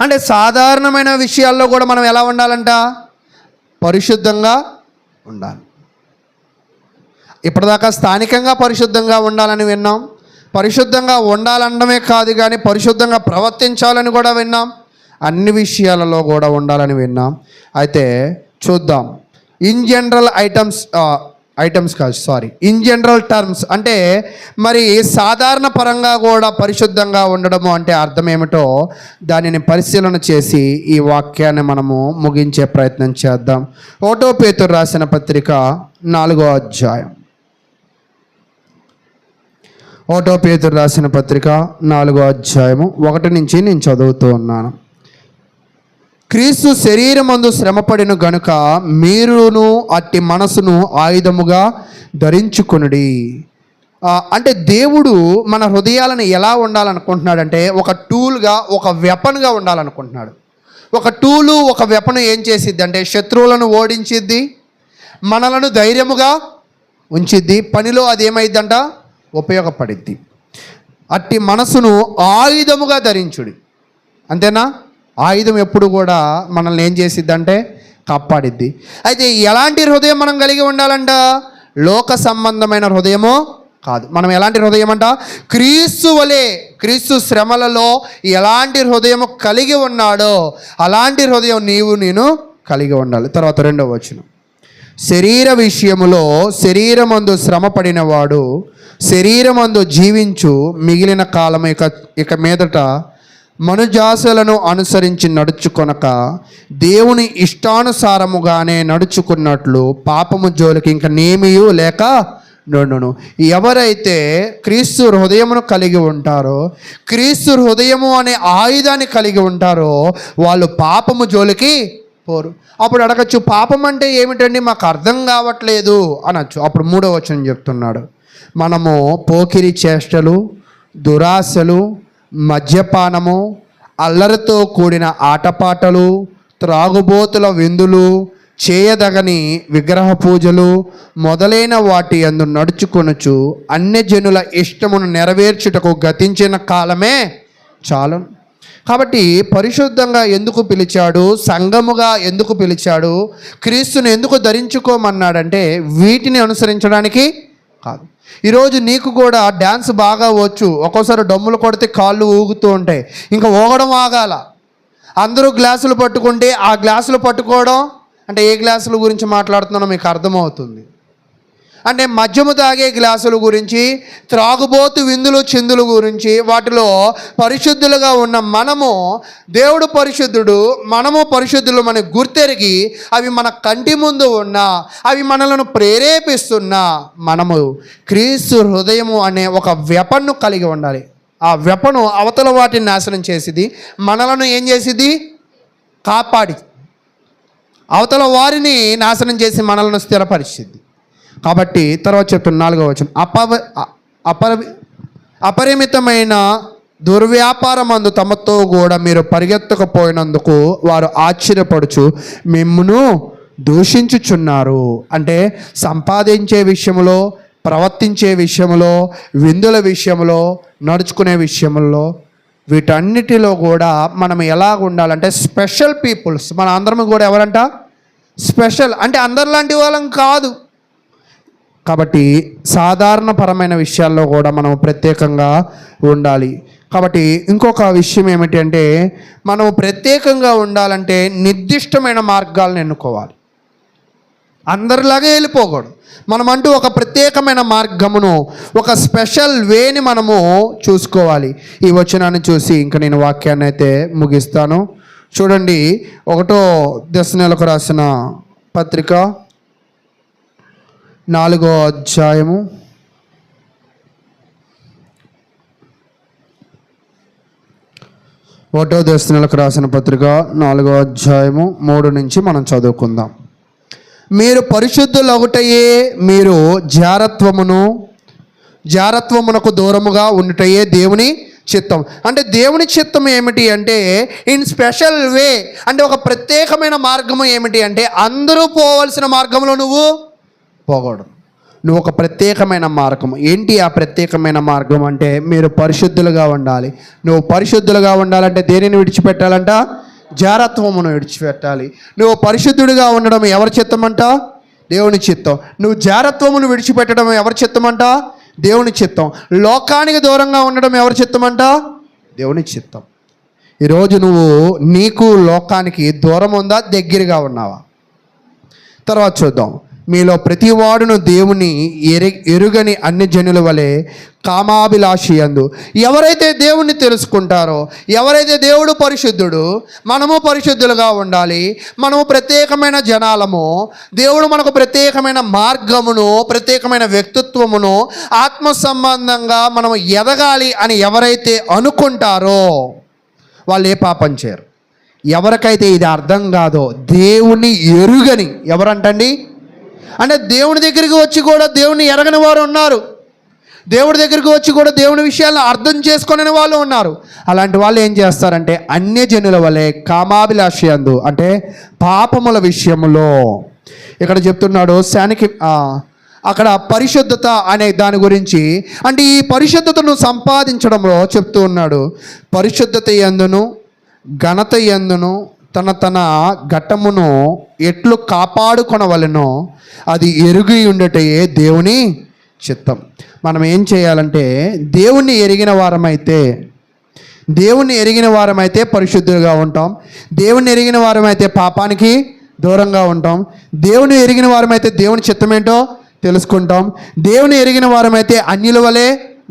అంటే సాధారణమైన విషయాల్లో కూడా మనం ఎలా ఉండాలంట? పరిశుద్ధంగా ఉండాలి. ఇప్పటిదాకా స్థానికంగా పరిశుద్ధంగా ఉండాలని విన్నాం, పరిశుద్ధంగా ఉండాలనడమే కాదు కానీ పరిశుద్ధంగా ప్రవర్తించాలని కూడా విన్నాం, అన్ని విషయాలలో కూడా ఉండాలని విన్నాం. అయితే చూద్దాం. In general in general terms, అంటే మరి సాధారణ పరంగా కూడా పరిశుద్ధంగా ఉండడము అంటే అర్థం ఏమిటో దానిని పరిశీలన చేసి ఈ వాక్యాన్ని మనము ముగించే ప్రయత్నం చేద్దాం. 1 పేతురు రాసిన పత్రిక 4వ అధ్యాయం. 1 పేతురు రాసిన పత్రిక 4వ అధ్యాయము 1 నుంచి నేను చదువుతూ ఉన్నాను. క్రీస్తు శరీరమందు శ్రమపడిన గనుక మీరును అట్టి మనసును ఆయుధముగా ధరించుకొనుడి. అంటే దేవుడు మన హృదయాలను ఎలా ఉండాలనుకుంటున్నాడంటే ఒక టూల్గా, ఒక వెపన్గా ఉండాలనుకుంటున్నాడు. ఒక టూలు, ఒక వెపన్ ఏం చేసిద్ది అంటే శత్రువులను ఓడించిద్ది, మనలను ధైర్యముగా ఉంచిద్ది, పనిలో అది ఏమైద్దంట? ఉపయోగపడిద్ది. అట్టి మనసును ఆయుధముగా ధరించుడి. అంతేనా? ఆయుధం ఎప్పుడు కూడా మనల్ని ఏం చేసిద్దంటే కాపాడిద్ది. అయితే ఎలాంటి హృదయం మనం కలిగి ఉండాలంట? లోక సంబంధమైన హృదయమో కాదు. మనం ఎలాంటి హృదయం అంట? క్రీస్తు వలె, క్రీస్తు శ్రమలలో ఎలాంటి హృదయం కలిగి ఉన్నాడో అలాంటి హృదయం నీవు నేను కలిగి ఉండాలి. తర్వాత 2వ వచనం, శరీర విషయములో శరీరమందు శ్రమ పడినవాడు శరీరమందు జీవించు మిగిలిన కాలం ఇక మీదట మనుజాసలను అనుసరించి నడుచుకొనక దేవుని ఇష్టానుసారముగానే నడుచుకున్నట్లు పాపము జోలికి ఇంక నేమియు లేక నుండును. ఎవరైతే క్రీస్తు హృదయమును కలిగి ఉంటారో, క్రీస్తు హృదయము అనే ఆయుధాన్ని కలిగి ఉంటారో వాళ్ళు పాపము జోలికి పోరు. అప్పుడు అడగచ్చు, పాపం అంటే ఏమిటండి, మాకు అర్థం కావట్లేదు అనొచ్చు. అప్పుడు 3వ వచనం చెప్తున్నాడు, మనము పోకిరి చేష్టలు, దురాశలు, మద్యపానము, అల్లరితో కూడిన ఆటపాటలు, త్రాగుబోతుల విందులు, చేయదగని విగ్రహ పూజలు మొదలైన వాటి యందు నడుచుకొనుచు అన్యజనుల ఇష్టమును నెరవేర్చుటకు గతించిన కాలమే చాలు. కాబట్టి పరిశుద్ధంగా ఎందుకు పిలిచాడు, సంఘముగా ఎందుకు పిలిచాడు, క్రీస్తుని ఎందుకు ధరించుకోమన్నాడంటే వీటిని అనుసరించడానికి కాదు. ఈరోజు నీకు కూడా డ్యాన్స్ బాగా వచ్చు, ఒక్కోసారి డమ్ములు కొడితే కాళ్ళు ఊగుతూ ఉంటాయి, ఇంకా ఊగడం ఆగాల. అందరూ గ్లాసులు పట్టుకుంటే ఆ గ్లాసులు పట్టుకోవడం అంటే ఏ గ్లాసుల గురించి మాట్లాడుతున్నానో మీకు అర్థమవుతుంది. అంటే మద్యము తాగే గ్లాసుల గురించి, త్రాగుబోతు విందులు చిందుల గురించి, వాటిలో పరిశుద్ధులుగా ఉన్న మనము, దేవుడు పరిశుద్ధుడు, మనము పరిశుద్ధులు మనకు గుర్తెరిగి అవి మన కంటి ముందు ఉన్నా, అవి మనలను ప్రేరేపిస్తున్నా, మనము క్రీస్తు హృదయము అనే ఒక వెపన్ను కలిగి ఉండాలి. ఆ వెపను అవతల వాటిని నాశనం చేసిది, మనలను ఏం చేసిది? కాపాడి అవతల వారిని నాశనం చేసి మనలను స్థిరపరిచింది. కాబట్టి తర్వాత చెప్తున్న 4వ వచనం, అపరిమితమైన దుర్వ్యాపారమందు తమతో కూడా మీరు పరిగెత్తకపోయినందుకు వారు ఆశ్చర్యపడుచు మిమ్మును దూషించుచున్నారు. అంటే సంపాదించే విషయంలో, ప్రవర్తించే విషయంలో, విందుల విషయంలో, నడుచుకునే విషయంలో, వీటన్నిటిలో కూడా మనం ఎలాగ ఉండాలంటే స్పెషల్ పీపుల్స్. మన అందరం కూడా ఎవరంట? స్పెషల్. అంటే అందరిలాంటి వాళ్ళం కాదు. కాబట్టి సాధారణపరమైన విషయాల్లో కూడా మనం ప్రత్యేకంగా ఉండాలి. కాబట్టి ఇంకొక విషయం ఏమిటి అంటే, మనం ప్రత్యేకంగా ఉండాలంటే నిర్దిష్టమైన మార్గాలను ఎన్నుకోవాలి. అందరిలాగే వెళ్ళిపోకూడదు. మనమంటూ ఒక ప్రత్యేకమైన మార్గమును, ఒక స్పెషల్ వేని మనము చూసుకోవాలి. ఈ వచనాన్ని చూసి ఇంకా నేను వాక్యాన్ని అయితే ముగిస్తాను. చూడండి, 1వ దశలోనికి రాసిన పత్రిక 4వ అధ్యాయము 1వ దశలోనికి రాసిన పత్రిక 4వ అధ్యాయము 3 నుంచి మనం చదువుకుందాం. మీరు పరిశుద్ధులగుటయే మీరు జారత్వమునకు దూరముగా ఉండుటయే దేవుని చిత్తం. అంటే దేవుని చిత్తం ఏమిటి అంటే ఇన్ స్పెషల్ వే, అంటే ఒక ప్రత్యేకమైన మార్గము ఏమిటి అంటే అందరూ పోవలసిన మార్గంలో నువ్వు పోకూడదు. నువ్వు ఒక ప్రత్యేకమైన మార్గం. ఏంటి ఆ ప్రత్యేకమైన మార్గం అంటే మీరు పరిశుద్ధులుగా ఉండాలి. నువ్వు పరిశుద్ధులుగా ఉండాలంటే దేనిని విడిచిపెట్టాలంట? జారత్వమును విడిచిపెట్టాలి. నువ్వు పరిశుద్ధుడిగా ఉండడం ఎవరి చిత్తమంట? దేవుని చిత్తం. నువ్వు జారత్వమును విడిచిపెట్టడం ఎవరి చిత్తమంట? దేవుని చిత్తం. లోకానికి దూరంగా ఉండడం ఎవరి చిత్తమంట? దేవుని చిత్తం. ఈరోజు నువ్వు నీకు లోకానికి దూరం ఉందా, దగ్గరగా ఉన్నావా? తర్వాత చూద్దాం. మీలో ప్రతివాడును దేవుని ఎరుగని అన్ని జనుల వలె కామాభిలాషి యందు. ఎవరైతే దేవుణ్ణి తెలుసుకుంటారో, ఎవరైతే దేవుడు పరిశుద్ధుడు, మనము పరిశుద్ధులుగా ఉండాలి, మనము ప్రత్యేకమైన జనాలము, దేవుడు మనకు ప్రత్యేకమైన మార్గమును, ప్రత్యేకమైన వ్యక్తిత్వమును, ఆత్మ సంబంధంగా మనము ఎదగాలి అని ఎవరైతే అనుకుంటారో వాళ్ళు ఏ పాపం చేయరు. ఎవరికైతే ఇది అర్థం కాదో, దేవుని ఎరుగని ఎవరంటండి? అంటే దేవుని దగ్గరికి వచ్చి కూడా దేవుని ఎరగని వారు ఉన్నారు. దేవుడి దగ్గరికి వచ్చి కూడా దేవుని విషయాలను అర్థం చేసుకునే వాళ్ళు ఉన్నారు. అలాంటి వాళ్ళు ఏం చేస్తారంటే అన్యజనుల వలె కామాభిలాషి యందు, అంటే పాపముల విషయంలో. ఇక్కడ చెప్తున్నాడు అక్కడ పరిశుద్ధత అనే దాని గురించి, అంటే ఈ పరిశుద్ధతను సంపాదించడంలో చెప్తూ ఉన్నాడు. పరిశుద్ధత యందును ఘనత యందును తన ఘట్టమును ఎట్లు కాపాడుకొనవలెనో అది ఎరుగి ఉండటయే దేవుని చిత్తం. మనం ఏం చేయాలంటే దేవుణ్ణి ఎరిగిన వారమైతే పరిశుద్ధులుగా ఉంటాం. దేవుణ్ణి ఎరిగిన వారమైతే పాపానికి దూరంగా ఉంటాం. దేవుని ఎరిగిన వారమైతే దేవుని చిత్తం ఏంటో తెలుసుకుంటాం. దేవుని ఎరిగిన వారమైతే అన్యుల వలె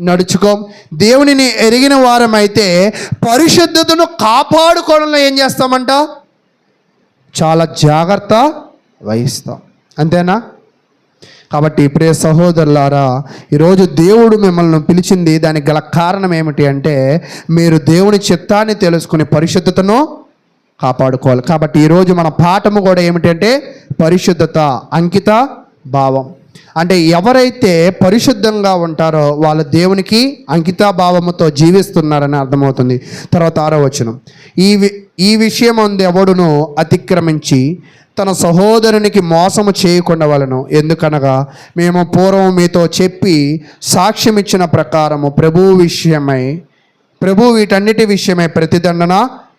నడుచుకోం. దేవునిని ఎరిగిన వారమైతే పరిశుద్ధతను కాపాడుకోవడంలో ఏం చేస్తామంట? చాలా జాగ్రత్త వహిస్తాం. అంతేనా? కాబట్టి ప్రియ సహోదరులారా, ఈరోజు దేవుడు మిమ్మల్ని పిలిచింది దానికి గల కారణం ఏమిటి అంటే మీరు దేవుని చిత్తాన్ని తెలుసుకుని పరిశుద్ధతను కాపాడుకోవాలి. కాబట్టి ఈరోజు మన పాఠము కూడా ఏమిటంటే పరిశుద్ధత, అంకిత భావం. అంటే ఎవరైతే పరిశుద్ధంగా ఉంటారో వాళ్ళు దేవునికి అంకితాభావముతో జీవిస్తున్నారని అర్థమవుతుంది. తర్వాత 6వ వచనం, ఈ విషయం అందు ఎవడును అతిక్రమించి తన సహోదరునికి మోసము చేయకుండా వలెను. ఎందుకనగా మేము పూర్వం మీతో చెప్పి సాక్ష్యం ఇచ్చిన ప్రకారము ప్రభు వీటన్నిటి విషయమై ప్రతిదండన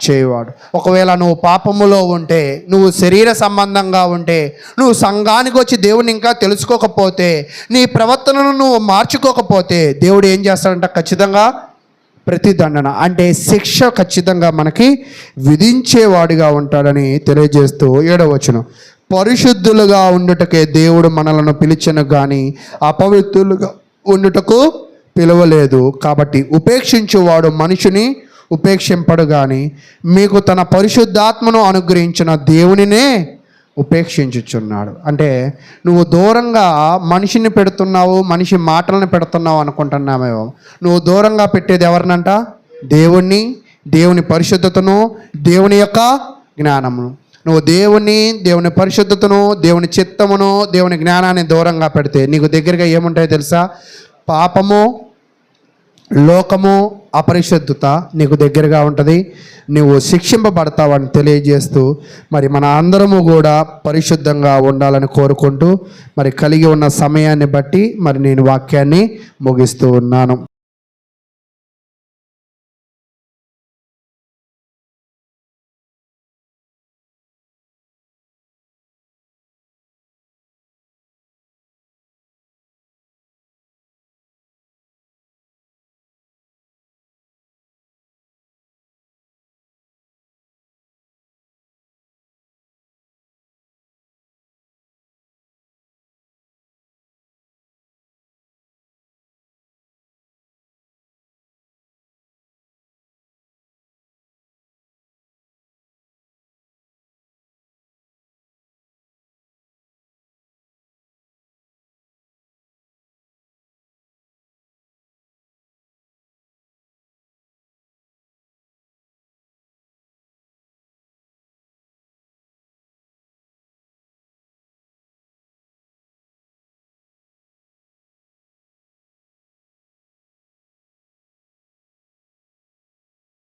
చేయవాడు. ఒకవేళ నువ్వు పాపములో ఉంటే, నువ్వు శరీర సంబంధంగా ఉంటే, నువ్వు సంఘానికి వచ్చి దేవుని ఇంకా తెలుసుకోకపోతే, నీ ప్రవర్తనను నువ్వు మార్చుకోకపోతే దేవుడు ఏం చేస్తాడంట? ఖచ్చితంగా ప్రతిదండన అంటే శిక్ష ఖచ్చితంగా మనకి విధించేవాడిగా ఉంటాడని తెలియజేస్తూ 7వ వచనం, పరిశుద్ధులుగా ఉండుటకే దేవుడు మనలను పిలిచెను కానీ అపవిత్రులుగా ఉండుటకు పిలవలేదు. కాబట్టి ఉపేక్షించువాడు మనిషిని ఉపేక్షింపడు కానీ మీకు తన పరిశుద్ధాత్మను అనుగ్రహించిన దేవునినే ఉపేక్షించుచున్నాడు. అంటే నువ్వు దూరంగా మనిషిని పెడుతున్నావు, మనిషి మాటలను పెడుతున్నావు అనుకుంటున్నామేమో. నువ్వు దూరంగా పెట్టేది ఎవరినంట? దేవుణ్ణి, దేవుని పరిశుద్ధతను, దేవుని యొక్క జ్ఞానమును. నువ్వు దేవుని పరిశుద్ధతను, దేవుని చిత్తమును, దేవుని జ్ఞానాన్ని దూరంగా పెడితే నీకు దగ్గరగా ఏముంటాయో తెలుసా? పాపము, లోకము, అపరిశుద్ధత నీకు దగ్గరగా ఉంటుంది. నువ్వు శిక్షింపబడతావని తెలియజేస్తూ మరి మన అందరము కూడా పరిశుద్ధంగా ఉండాలని కోరుకుంటూ మరి కలిగి ఉన్న సమయాన్ని బట్టి మరి నేను వాక్యాన్ని ముగిస్తూ ఉన్నాను.